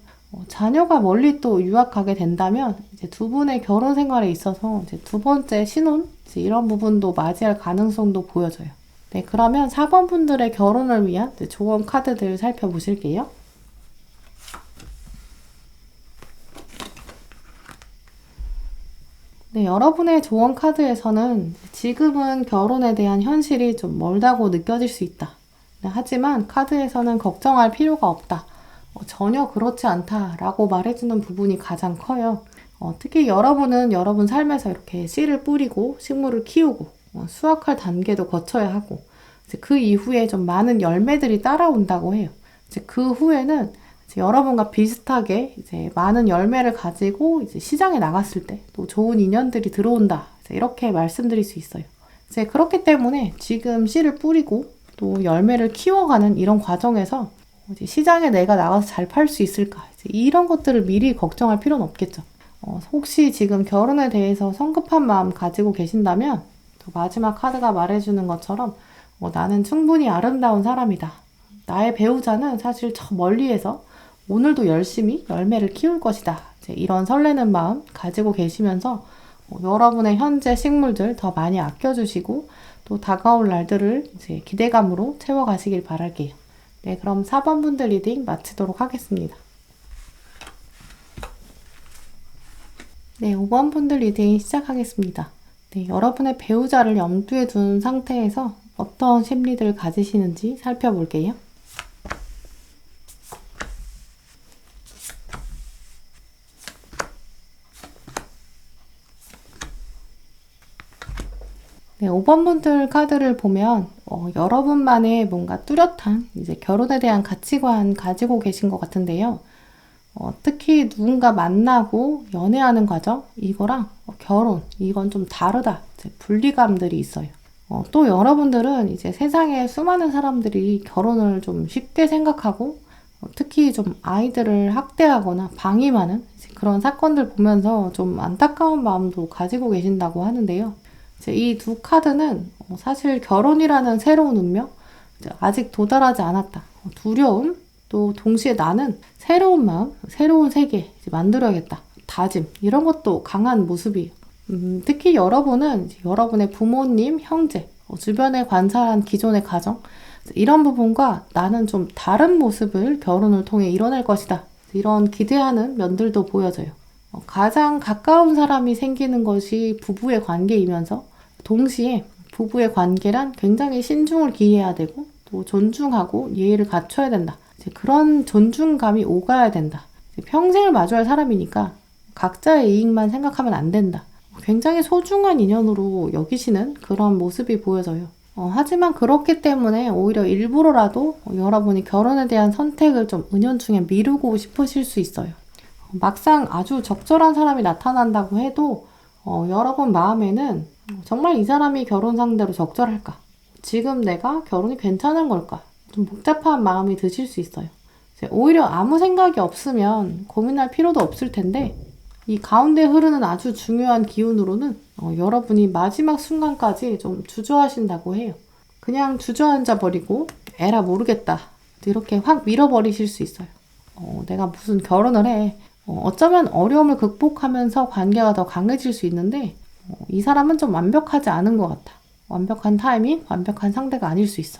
자녀가 멀리 또 유학 가게 된다면 이제 두 분의 결혼 생활에 있어서 이제 두 번째 신혼 이제 이런 부분도 맞이할 가능성도 보여져요. 네, 그러면 4번 분들의 결혼을 위한 조언 카드들 살펴보실게요. 네, 여러분의 조언 카드에서는 지금은 결혼에 대한 현실이 좀 멀다고 느껴질 수 있다. 네, 하지만 카드에서는 걱정할 필요가 없다. 전혀 그렇지 않다라고 말해주는 부분이 가장 커요. 특히 여러분은 여러분 삶에서 이렇게 씨를 뿌리고 식물을 키우고 수확할 단계도 거쳐야 하고 이제 그 이후에 좀 많은 열매들이 따라온다고 해요. 이제 그 후에는 이제 여러분과 비슷하게 이제 많은 열매를 가지고 이제 시장에 나갔을 때 또 좋은 인연들이 들어온다. 이렇게 말씀드릴 수 있어요. 이제 그렇기 때문에 지금 씨를 뿌리고 또 열매를 키워가는 이런 과정에서 이제 시장에 내가 나가서 잘 팔 수 있을까? 이제 이런 것들을 미리 걱정할 필요는 없겠죠. 혹시 지금 결혼에 대해서 성급한 마음 가지고 계신다면 또 마지막 카드가 말해주는 것처럼 나는 충분히 아름다운 사람이다. 나의 배우자는 사실 저 멀리에서 오늘도 열심히 열매를 키울 것이다. 이제 이런 설레는 마음 가지고 계시면서 여러분의 현재 식물들 더 많이 아껴주시고 또 다가올 날들을 이제 기대감으로 채워가시길 바랄게요. 네, 그럼 4번 분들 리딩 마치도록 하겠습니다. 네, 5번 분들 리딩 시작하겠습니다. 네, 여러분의 배우자를 염두에 둔 상태에서 어떤 심리들 가지시는지 살펴볼게요. 네, 5번 분들 카드를 보면 여러분만의 뭔가 뚜렷한 이제 결혼에 대한 가치관 가지고 계신 것 같은데요. 특히 누군가 만나고 연애하는 과정 이거랑 결혼 이건 좀 다르다. 이제 분리감들이 있어요. 또 여러분들은 이제 세상에 수많은 사람들이 결혼을 좀 쉽게 생각하고 특히 좀 아이들을 학대하거나 방임하는 그런 사건들 보면서 좀 안타까운 마음도 가지고 계신다고 하는데요. 이 두 카드는 사실 결혼이라는 새로운 운명, 아직 도달하지 않았다. 두려움, 또 동시에 나는 새로운 마음, 새로운 세계 만들어야겠다. 다짐, 이런 것도 강한 모습이에요. 특히 여러분은 여러분의 부모님, 형제, 주변에 관찰한 기존의 가정, 이런 부분과 나는 좀 다른 모습을 결혼을 통해 이뤄낼 것이다. 이런 기대하는 면들도 보여져요. 가장 가까운 사람이 생기는 것이 부부의 관계이면서 동시에 부부의 관계란 굉장히 신중을 기해야 되고 또 존중하고 예의를 갖춰야 된다. 그런 존중감이 오가야 된다. 평생을 마주할 사람이니까 각자의 이익만 생각하면 안 된다. 굉장히 소중한 인연으로 여기시는 그런 모습이 보여져요. 하지만 그렇기 때문에 오히려 일부러라도 여러분이 결혼에 대한 선택을 좀 은연중에 미루고 싶으실 수 있어요. 막상 아주 적절한 사람이 나타난다고 해도 여러분 마음에는 정말 이 사람이 결혼 상대로 적절할까? 지금 내가 결혼이 괜찮은 걸까? 좀 복잡한 마음이 드실 수 있어요. 오히려 아무 생각이 없으면 고민할 필요도 없을 텐데 이 가운데 흐르는 아주 중요한 기운으로는 여러분이 마지막 순간까지 좀 주저하신다고 해요. 그냥 주저앉아 버리고 에라 모르겠다 이렇게 확 밀어버리실 수 있어요. 내가 무슨 결혼을 해. 어쩌면 어려움을 극복하면서 관계가 더 강해질 수 있는데 이 사람은 좀 완벽하지 않은 것 같아. 완벽한 타이밍, 완벽한 상대가 아닐 수 있어.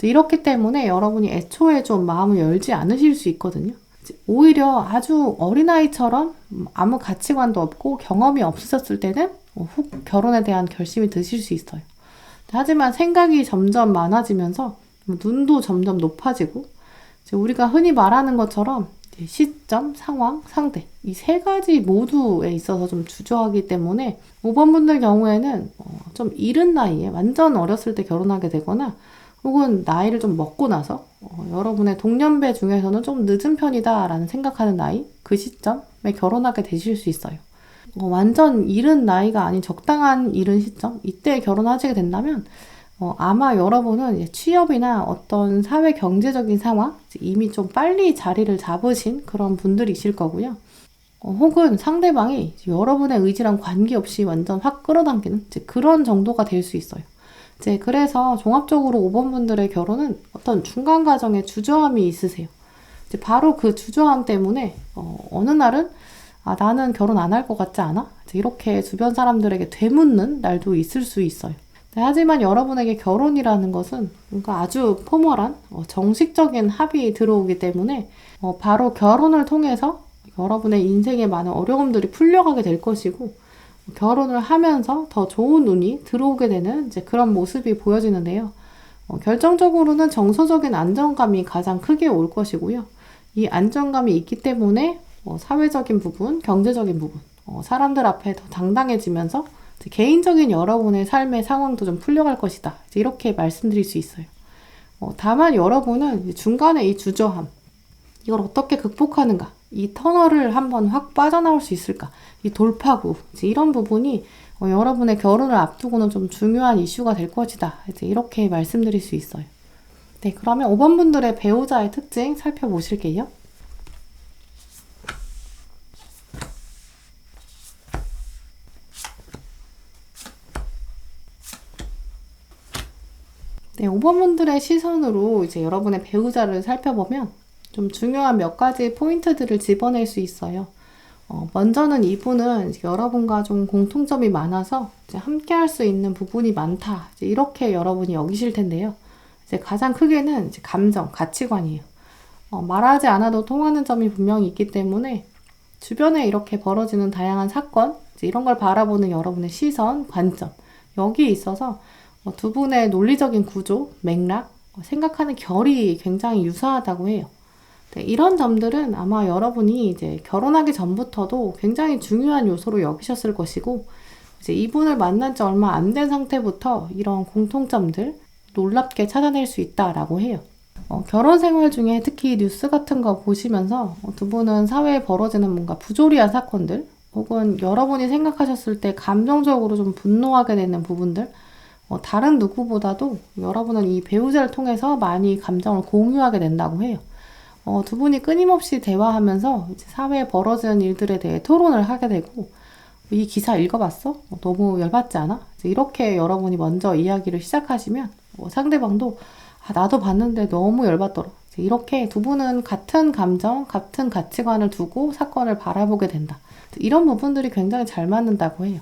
이렇기 때문에 여러분이 애초에 좀 마음을 열지 않으실 수 있거든요. 오히려 아주 어린아이처럼 아무 가치관도 없고 경험이 없으셨을 때는 훅 결혼에 대한 결심이 드실 수 있어요. 하지만 생각이 점점 많아지면서 눈도 점점 높아지고, 이제 우리가 흔히 말하는 것처럼 시점, 상황, 상대 이 세 가지 모두에 있어서 좀 주저하기 때문에 5번 분들 경우에는 좀 이른 나이에 완전 어렸을 때 결혼하게 되거나 혹은 나이를 좀 먹고 나서 여러분의 동년배 중에서는 좀 늦은 편이다 라는 생각하는 나이, 그 시점에 결혼하게 되실 수 있어요. 완전 이른 나이가 아닌 적당한 이른 시점, 이때 결혼하시게 된다면 아마 여러분은 이제 취업이나 어떤 사회 경제적인 상황, 이미 좀 빨리 자리를 잡으신 그런 분들이실 거고요. 혹은 상대방이 여러분의 의지랑 관계없이 완전 확 끌어당기는 이제 그런 정도가 될 수 있어요. 이제 그래서 종합적으로 5번 분들의 결혼은 어떤 중간 과정에 주저함이 있으세요. 이제 바로 그 주저함 때문에 어느 날은 나는 결혼 안 할 것 같지 않아? 이렇게 주변 사람들에게 되묻는 날도 있을 수 있어요. 네, 하지만 여러분에게 결혼이라는 것은 뭔가 아주 포멀한 정식적인 합의에 들어오기 때문에 바로 결혼을 통해서 여러분의 인생에 많은 어려움들이 풀려가게 될 것이고, 결혼을 하면서 더 좋은 운이 들어오게 되는 이제 그런 모습이 보여지는데요. 결정적으로는 정서적인 안정감이 가장 크게 올 것이고요. 이 안정감이 있기 때문에 사회적인 부분, 경제적인 부분, 사람들 앞에 더 당당해지면서 개인적인 여러분의 삶의 상황도 좀 풀려갈 것이다. 이렇게 말씀드릴 수 있어요. 다만 여러분은 중간에 이 주저함, 이걸 어떻게 극복하는가, 이 터널을 한번 확 빠져나올 수 있을까, 이 돌파구, 이런 부분이 여러분의 결혼을 앞두고는 좀 중요한 이슈가 될 것이다. 이렇게 말씀드릴 수 있어요. 네, 그러면 5번 분들의 배우자의 특징 살펴보실게요. 네, 5번 분들의 시선으로 이제 여러분의 배우자를 살펴보면 좀 중요한 몇 가지 포인트들을 집어낼 수 있어요. 먼저는 이분은 여러분과 좀 공통점이 많아서 이제 함께 할 수 있는 부분이 많다. 이제 이렇게 여러분이 여기실 텐데요. 이제 가장 크게는 이제 감정, 가치관이에요. 말하지 않아도 통하는 점이 분명히 있기 때문에 주변에 이렇게 벌어지는 다양한 사건, 이제 이런 걸 바라보는 여러분의 시선, 관점, 여기에 있어서 두 분의 논리적인 구조, 맥락, 생각하는 결이 굉장히 유사하다고 해요. 네, 이런 점들은 아마 여러분이 이제 결혼하기 전부터도 굉장히 중요한 요소로 여기셨을 것이고, 이제 이분을 만난 지 얼마 안 된 상태부터 이런 공통점들 놀랍게 찾아낼 수 있다라고 해요. 결혼 생활 중에 특히 뉴스 같은 거 보시면서 두 분은 사회에 벌어지는 뭔가 부조리한 사건들, 혹은 여러분이 생각하셨을 때 감정적으로 좀 분노하게 되는 부분들, 다른 누구보다도 여러분은 이 배우자를 통해서 많이 감정을 공유하게 된다고 해요. 두 분이 끊임없이 대화하면서 이제 사회에 벌어지는 일들에 대해 토론을 하게 되고, 이 기사 읽어봤어? 너무 열받지 않아? 이렇게 여러분이 먼저 이야기를 시작하시면 상대방도 나도 봤는데 너무 열받더라. 이렇게 두 분은 같은 감정, 같은 가치관을 두고 사건을 바라보게 된다. 이런 부분들이 굉장히 잘 맞는다고 해요.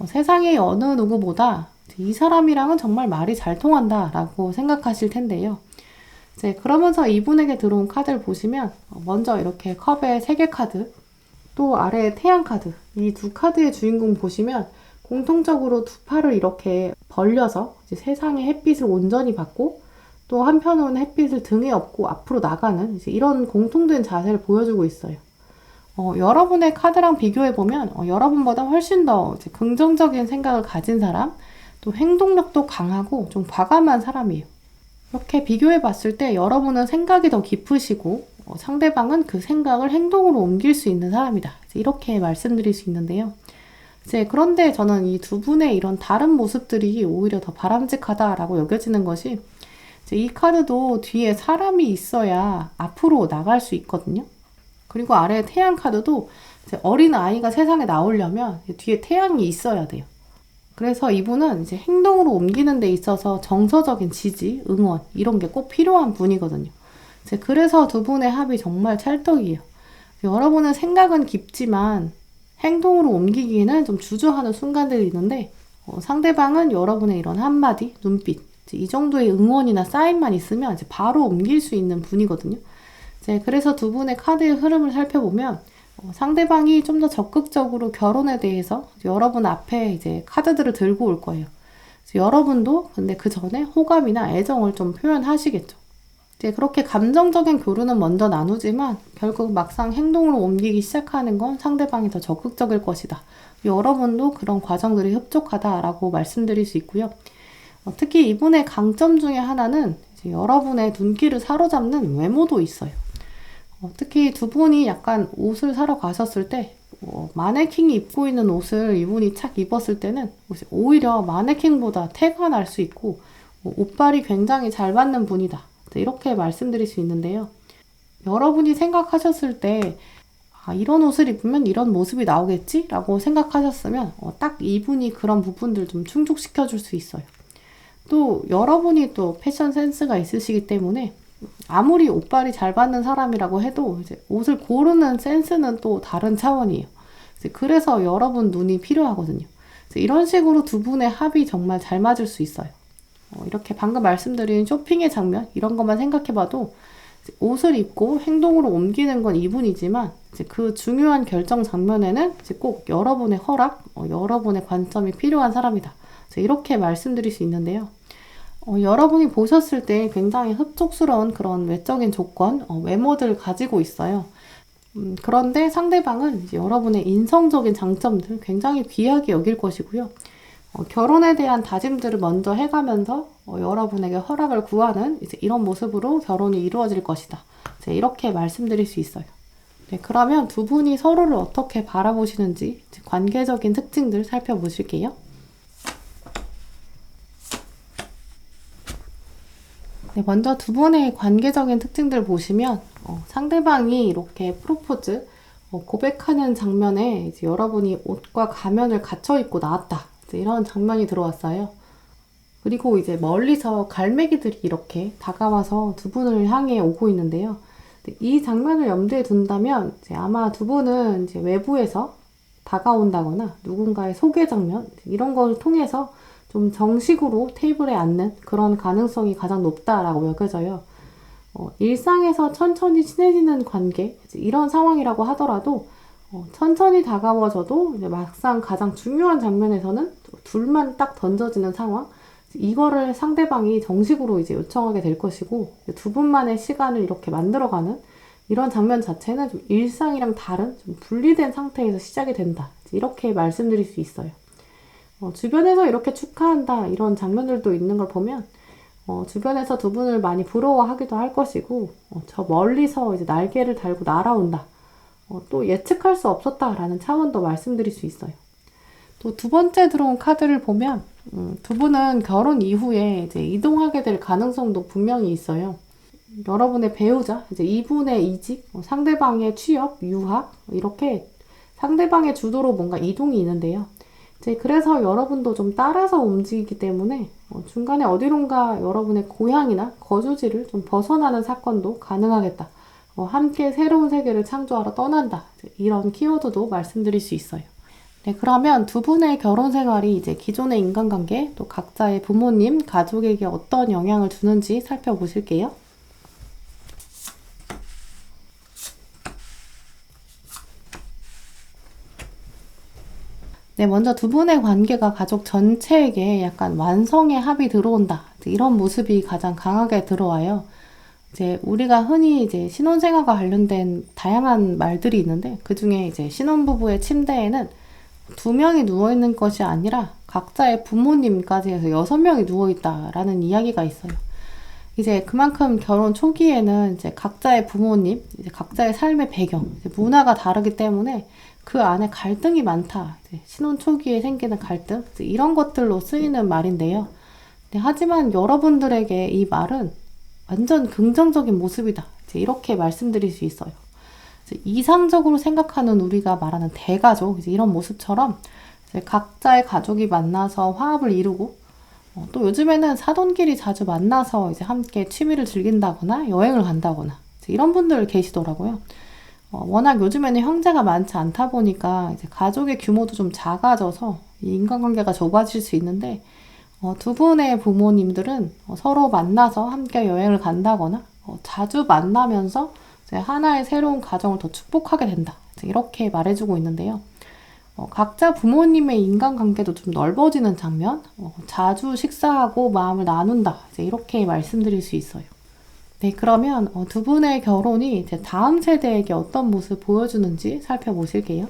세상의 어느 누구보다 이 사람이랑은 정말 말이 잘 통한다 라고 생각하실 텐데요. 이제 그러면서 이분에게 들어온 카드를 보시면 먼저 이렇게 컵의 3개 카드, 또 아래에 태양 카드, 이 두 카드의 주인공 보시면 공통적으로 두 팔을 이렇게 벌려서 이제 세상의 햇빛을 온전히 받고, 또 한편으로는 햇빛을 등에 업고 앞으로 나가는 이제 이런 공통된 자세를 보여주고 있어요. 여러분의 카드랑 비교해보면 여러분보다 훨씬 더 이제 긍정적인 생각을 가진 사람, 또 행동력도 강하고 좀 과감한 사람이에요. 이렇게 비교해 봤을 때 여러분은 생각이 더 깊으시고 상대방은 그 생각을 행동으로 옮길 수 있는 사람이다. 이렇게 말씀드릴 수 있는데요. 이제 그런데 저는 이 두 분의 이런 다른 모습들이 오히려 더 바람직하다라고 여겨지는 것이, 이제 이 카드도 뒤에 사람이 있어야 앞으로 나갈 수 있거든요. 그리고 아래 태양 카드도 이제 어린 아이가 세상에 나오려면 뒤에 태양이 있어야 돼요. 그래서 이분은 이제 행동으로 옮기는 데 있어서 정서적인 지지, 응원 이런 게 꼭 필요한 분이거든요. 이제 그래서 두 분의 합이 정말 찰떡이에요. 여러분은 생각은 깊지만 행동으로 옮기기에는 좀 주저하는 순간들이 있는데 상대방은 여러분의 이런 한마디, 눈빛, 이 정도의 응원이나 사인만 있으면 이제 바로 옮길 수 있는 분이거든요. 이제 그래서 두 분의 카드의 흐름을 살펴보면 상대방이 좀 더 적극적으로 결혼에 대해서 여러분 앞에 이제 카드들을 들고 올 거예요. 그래서 여러분도 근데 그 전에 호감이나 애정을 좀 표현하시겠죠. 이제 그렇게 감정적인 교류는 먼저 나누지만 결국 막상 행동으로 옮기기 시작하는 건 상대방이 더 적극적일 것이다. 여러분도 그런 과정들이 흡족하다라고 말씀드릴 수 있고요. 특히 이분의 강점 중에 하나는 이제 여러분의 눈길을 사로잡는 외모도 있어요. 특히 두 분이 약간 옷을 사러 가셨을 때 마네킹이 입고 있는 옷을 이분이 착 입었을 때는 오히려 마네킹보다 태가 날 수 있고 옷발이 굉장히 잘 받는 분이다. 이렇게 말씀드릴 수 있는데요. 여러분이 생각하셨을 때 이런 옷을 입으면 이런 모습이 나오겠지? 라고 생각하셨으면 딱 이분이 그런 부분들 좀 충족시켜 줄 수 있어요. 또 여러분이 또 패션 센스가 있으시기 때문에 아무리 옷발이 잘 받는 사람이라고 해도 이제 옷을 고르는 센스는 또 다른 차원이에요. 그래서 여러분 눈이 필요하거든요. 이런 식으로 두 분의 합이 정말 잘 맞을 수 있어요. 이렇게 방금 말씀드린 쇼핑의 장면 이런 것만 생각해봐도 옷을 입고 행동으로 옮기는 건 이분이지만 이제 그 중요한 결정 장면에는 이제 꼭 여러분의 허락, 여러분의 관점이 필요한 사람이다. 이렇게 말씀드릴 수 있는데요. 여러분이 보셨을 때 굉장히 흡족스러운 그런 외적인 조건, 외모들을 가지고 있어요. 그런데 상대방은 이제 여러분의 인성적인 장점들 굉장히 귀하게 여길 것이고요. 결혼에 대한 다짐들을 먼저 해가면서 여러분에게 허락을 구하는 이제 이런 모습으로 결혼이 이루어질 것이다. 이렇게 말씀드릴 수 있어요. 네, 그러면 두 분이 서로를 어떻게 바라보시는지 관계적인 특징들 살펴보실게요. 네, 먼저 두 분의 관계적인 특징들 보시면 상대방이 이렇게 프로포즈, 고백하는 장면에 이제 여러분이 옷과 가면을 갖춰 입고 나왔다. 이런 장면이 들어왔어요. 그리고 이제 멀리서 갈매기들이 이렇게 다가와서 두 분을 향해 오고 있는데요. 이 장면을 염두에 둔다면 이제 아마 두 분은 이제 외부에서 다가온다거나 누군가의 소개 장면 이런 걸 통해서 좀 정식으로 테이블에 앉는 그런 가능성이 가장 높다라고 여겨져요. 일상에서 천천히 친해지는 관계 이런 상황이라고 하더라도 천천히 다가워져도 이제 막상 가장 중요한 장면에서는 둘만 딱 던져지는 상황 이거를 상대방이 정식으로 이제 요청하게 될 것이고 두 분만의 시간을 이렇게 만들어가는 이런 장면 자체는 좀 일상이랑 다른 좀 분리된 상태에서 시작이 된다 이렇게 말씀드릴 수 있어요. 주변에서 이렇게 축하한다 이런 장면들도 있는 걸 보면 주변에서 두 분을 많이 부러워하기도 할 것이고 저 멀리서 이제 날개를 달고 날아온다 또 예측할 수 없었다라는 차원도 말씀드릴 수 있어요. 또 두 번째 들어온 카드를 보면 두 분은 결혼 이후에 이제 이동하게 될 가능성도 분명히 있어요. 여러분의 배우자, 이제 이분의 이직, 상대방의 취업, 유학 이렇게 상대방의 주도로 뭔가 이동이 있는데요. 이제 그래서 여러분도 좀 따라서 움직이기 때문에 중간에 어디론가 여러분의 고향이나 거주지를 좀 벗어나는 사건도 가능하겠다. 함께 새로운 세계를 창조하러 떠난다. 이런 키워드도 말씀드릴 수 있어요. 네, 그러면 두 분의 결혼 생활이 이제 기존의 인간관계, 또 각자의 부모님, 가족에게 어떤 영향을 주는지 살펴보실게요. 네, 먼저 두 분의 관계가 가족 전체에게 약간 완성의 합이 들어온다. 이런 모습이 가장 강하게 들어와요. 이제 우리가 흔히 이제 신혼생활과 관련된 다양한 말들이 있는데 그 중에 이제 신혼부부의 침대에는 2명이 누워있는 것이 아니라 각자의 부모님까지 해서 6명이 누워있다라는 이야기가 있어요. 이제 그만큼 결혼 초기에는 이제 각자의 부모님, 이제 각자의 삶의 배경, 이제 문화가 다르기 때문에 그 안에 갈등이 많다. 이제 신혼 초기에 생기는 갈등, 이런 것들로 쓰이는 말인데요. 하지만 여러분들에게 이 말은 완전 긍정적인 모습이다. 이제 이렇게 말씀드릴 수 있어요. 이제 이상적으로 생각하는 우리가 말하는 대가족, 이제 이런 모습처럼 이제 각자의 가족이 만나서 화합을 이루고 또 요즘에는 사돈끼리 자주 만나서 이제 함께 취미를 즐긴다거나 여행을 간다거나 이런 분들 계시더라고요. 워낙 요즘에는 형제가 많지 않다 보니까 이제 가족의 규모도 좀 작아져서 인간관계가 좁아질 수 있는데 두 분의 부모님들은 서로 만나서 함께 여행을 간다거나 자주 만나면서 이제 하나의 새로운 가정을 더 축복하게 된다. 이렇게 말해주고 있는데요. 각자 부모님의 인간관계도 좀 넓어지는 장면, 자주 식사하고 마음을 나눈다. 이제 이렇게 말씀드릴 수 있어요. 네, 그러면 두 분의 결혼이 이제 다음 세대에게 어떤 모습 보여주는지 살펴보실게요.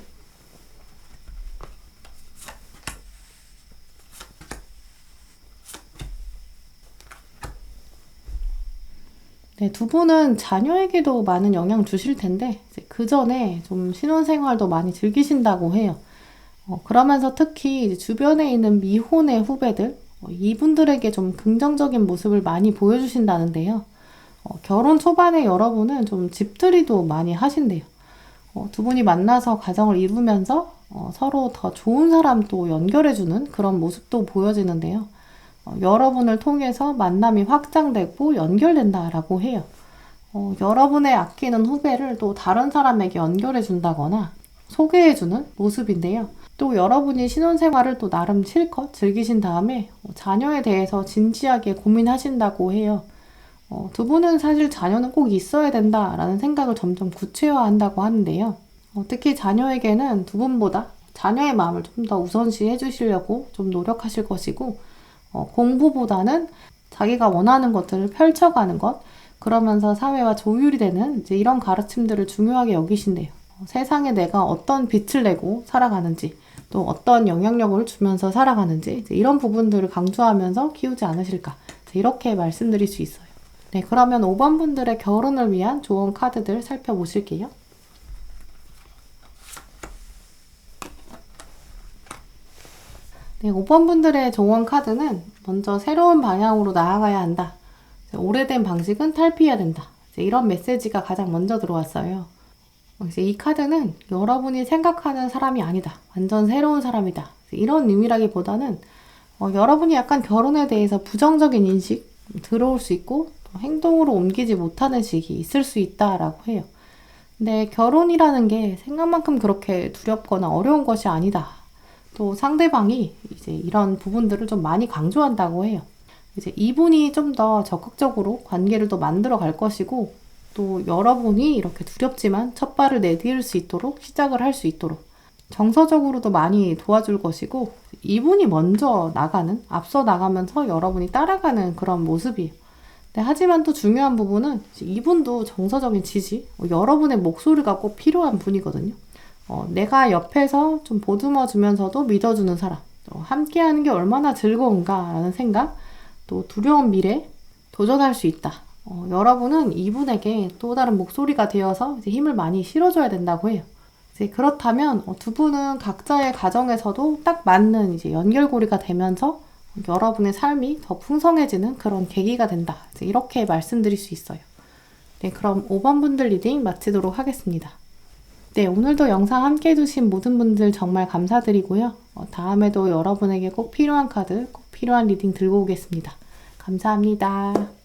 네, 두 분은 자녀에게도 많은 영향 주실 텐데, 그 전에 좀 신혼생활도 많이 즐기신다고 해요. 그러면서 특히 이제 주변에 있는 미혼의 후배들, 이분들에게 좀 긍정적인 모습을 많이 보여주신다는데요. 결혼 초반에 여러분은 좀 집들이도 많이 하신대요. 두 분이 만나서 가정을 이루면서 서로 더 좋은 사람도 연결해주는 그런 모습도 보여지는데요. 여러분을 통해서 만남이 확장되고 연결된다라고 해요. 여러분의 아끼는 후배를 또 다른 사람에게 연결해 준다거나 소개해 주는 모습인데요. 또 여러분이 신혼생활을 또 나름 실컷 즐기신 다음에 자녀에 대해서 진지하게 고민하신다고 해요. 두 분은 사실 자녀는 꼭 있어야 된다라는 생각을 점점 구체화한다고 하는데요. 특히 자녀에게는 두 분보다 자녀의 마음을 좀 더 우선시 해주시려고 좀 노력하실 것이고, 공부보다는 자기가 원하는 것들을 펼쳐가는 것, 그러면서 사회와 조율이 되는 이제 이런 가르침들을 중요하게 여기신대요. 세상에 내가 어떤 빛을 내고 살아가는지, 또 어떤 영향력을 주면서 살아가는지, 이제 이런 부분들을 강조하면서 키우지 않으실까, 이렇게 말씀드릴 수 있어요. 네, 그러면 5번 분들의 결혼을 위한 조언 카드들 살펴보실게요. 네, 5번 분들의 조언 카드는 먼저 새로운 방향으로 나아가야 한다. 오래된 방식은 탈피해야 된다. 이런 메시지가 가장 먼저 들어왔어요. 이제 이 카드는 여러분이 생각하는 사람이 아니다. 완전 새로운 사람이다. 이런 의미라기보다는 여러분이 약간 결혼에 대해서 부정적인 인식 들어올 수 있고 행동으로 옮기지 못하는 시기 있을 수 있다라고 해요. 근데 결혼이라는 게 생각만큼 그렇게 두렵거나 어려운 것이 아니다. 또 상대방이 이제 이런 부분들을 좀 많이 강조한다고 해요. 이제 이분이 좀 더 적극적으로 관계를 더 만들어 갈 것이고, 또 여러분이 이렇게 두렵지만 첫 발을 내디딜 수 있도록, 시작을 할 수 있도록 정서적으로도 많이 도와줄 것이고, 이분이 먼저 나가는, 앞서 나가면서 여러분이 따라가는 그런 모습이에요. 네, 하지만 또 중요한 부분은 이분도 정서적인 지지, 여러분의 목소리가 꼭 필요한 분이거든요. 내가 옆에서 좀 보듬어 주면서도 믿어주는 사람, 함께하는 게 얼마나 즐거운가라는 생각, 또 두려운 미래, 도전할 수 있다. 여러분은 이분에게 또 다른 목소리가 되어서 이제 힘을 많이 실어줘야 된다고 해요. 이제 그렇다면 두 분은 각자의 가정에서도 딱 맞는 이제 연결고리가 되면서 여러분의 삶이 더 풍성해지는 그런 계기가 된다. 이제 이렇게 말씀드릴 수 있어요. 네, 그럼 5번 분들 리딩 마치도록 하겠습니다. 네, 오늘도 영상 함께 해주신 모든 분들 정말 감사드리고요. 다음에도 여러분에게 꼭 필요한 카드, 꼭 필요한 리딩 들고 오겠습니다. 감사합니다.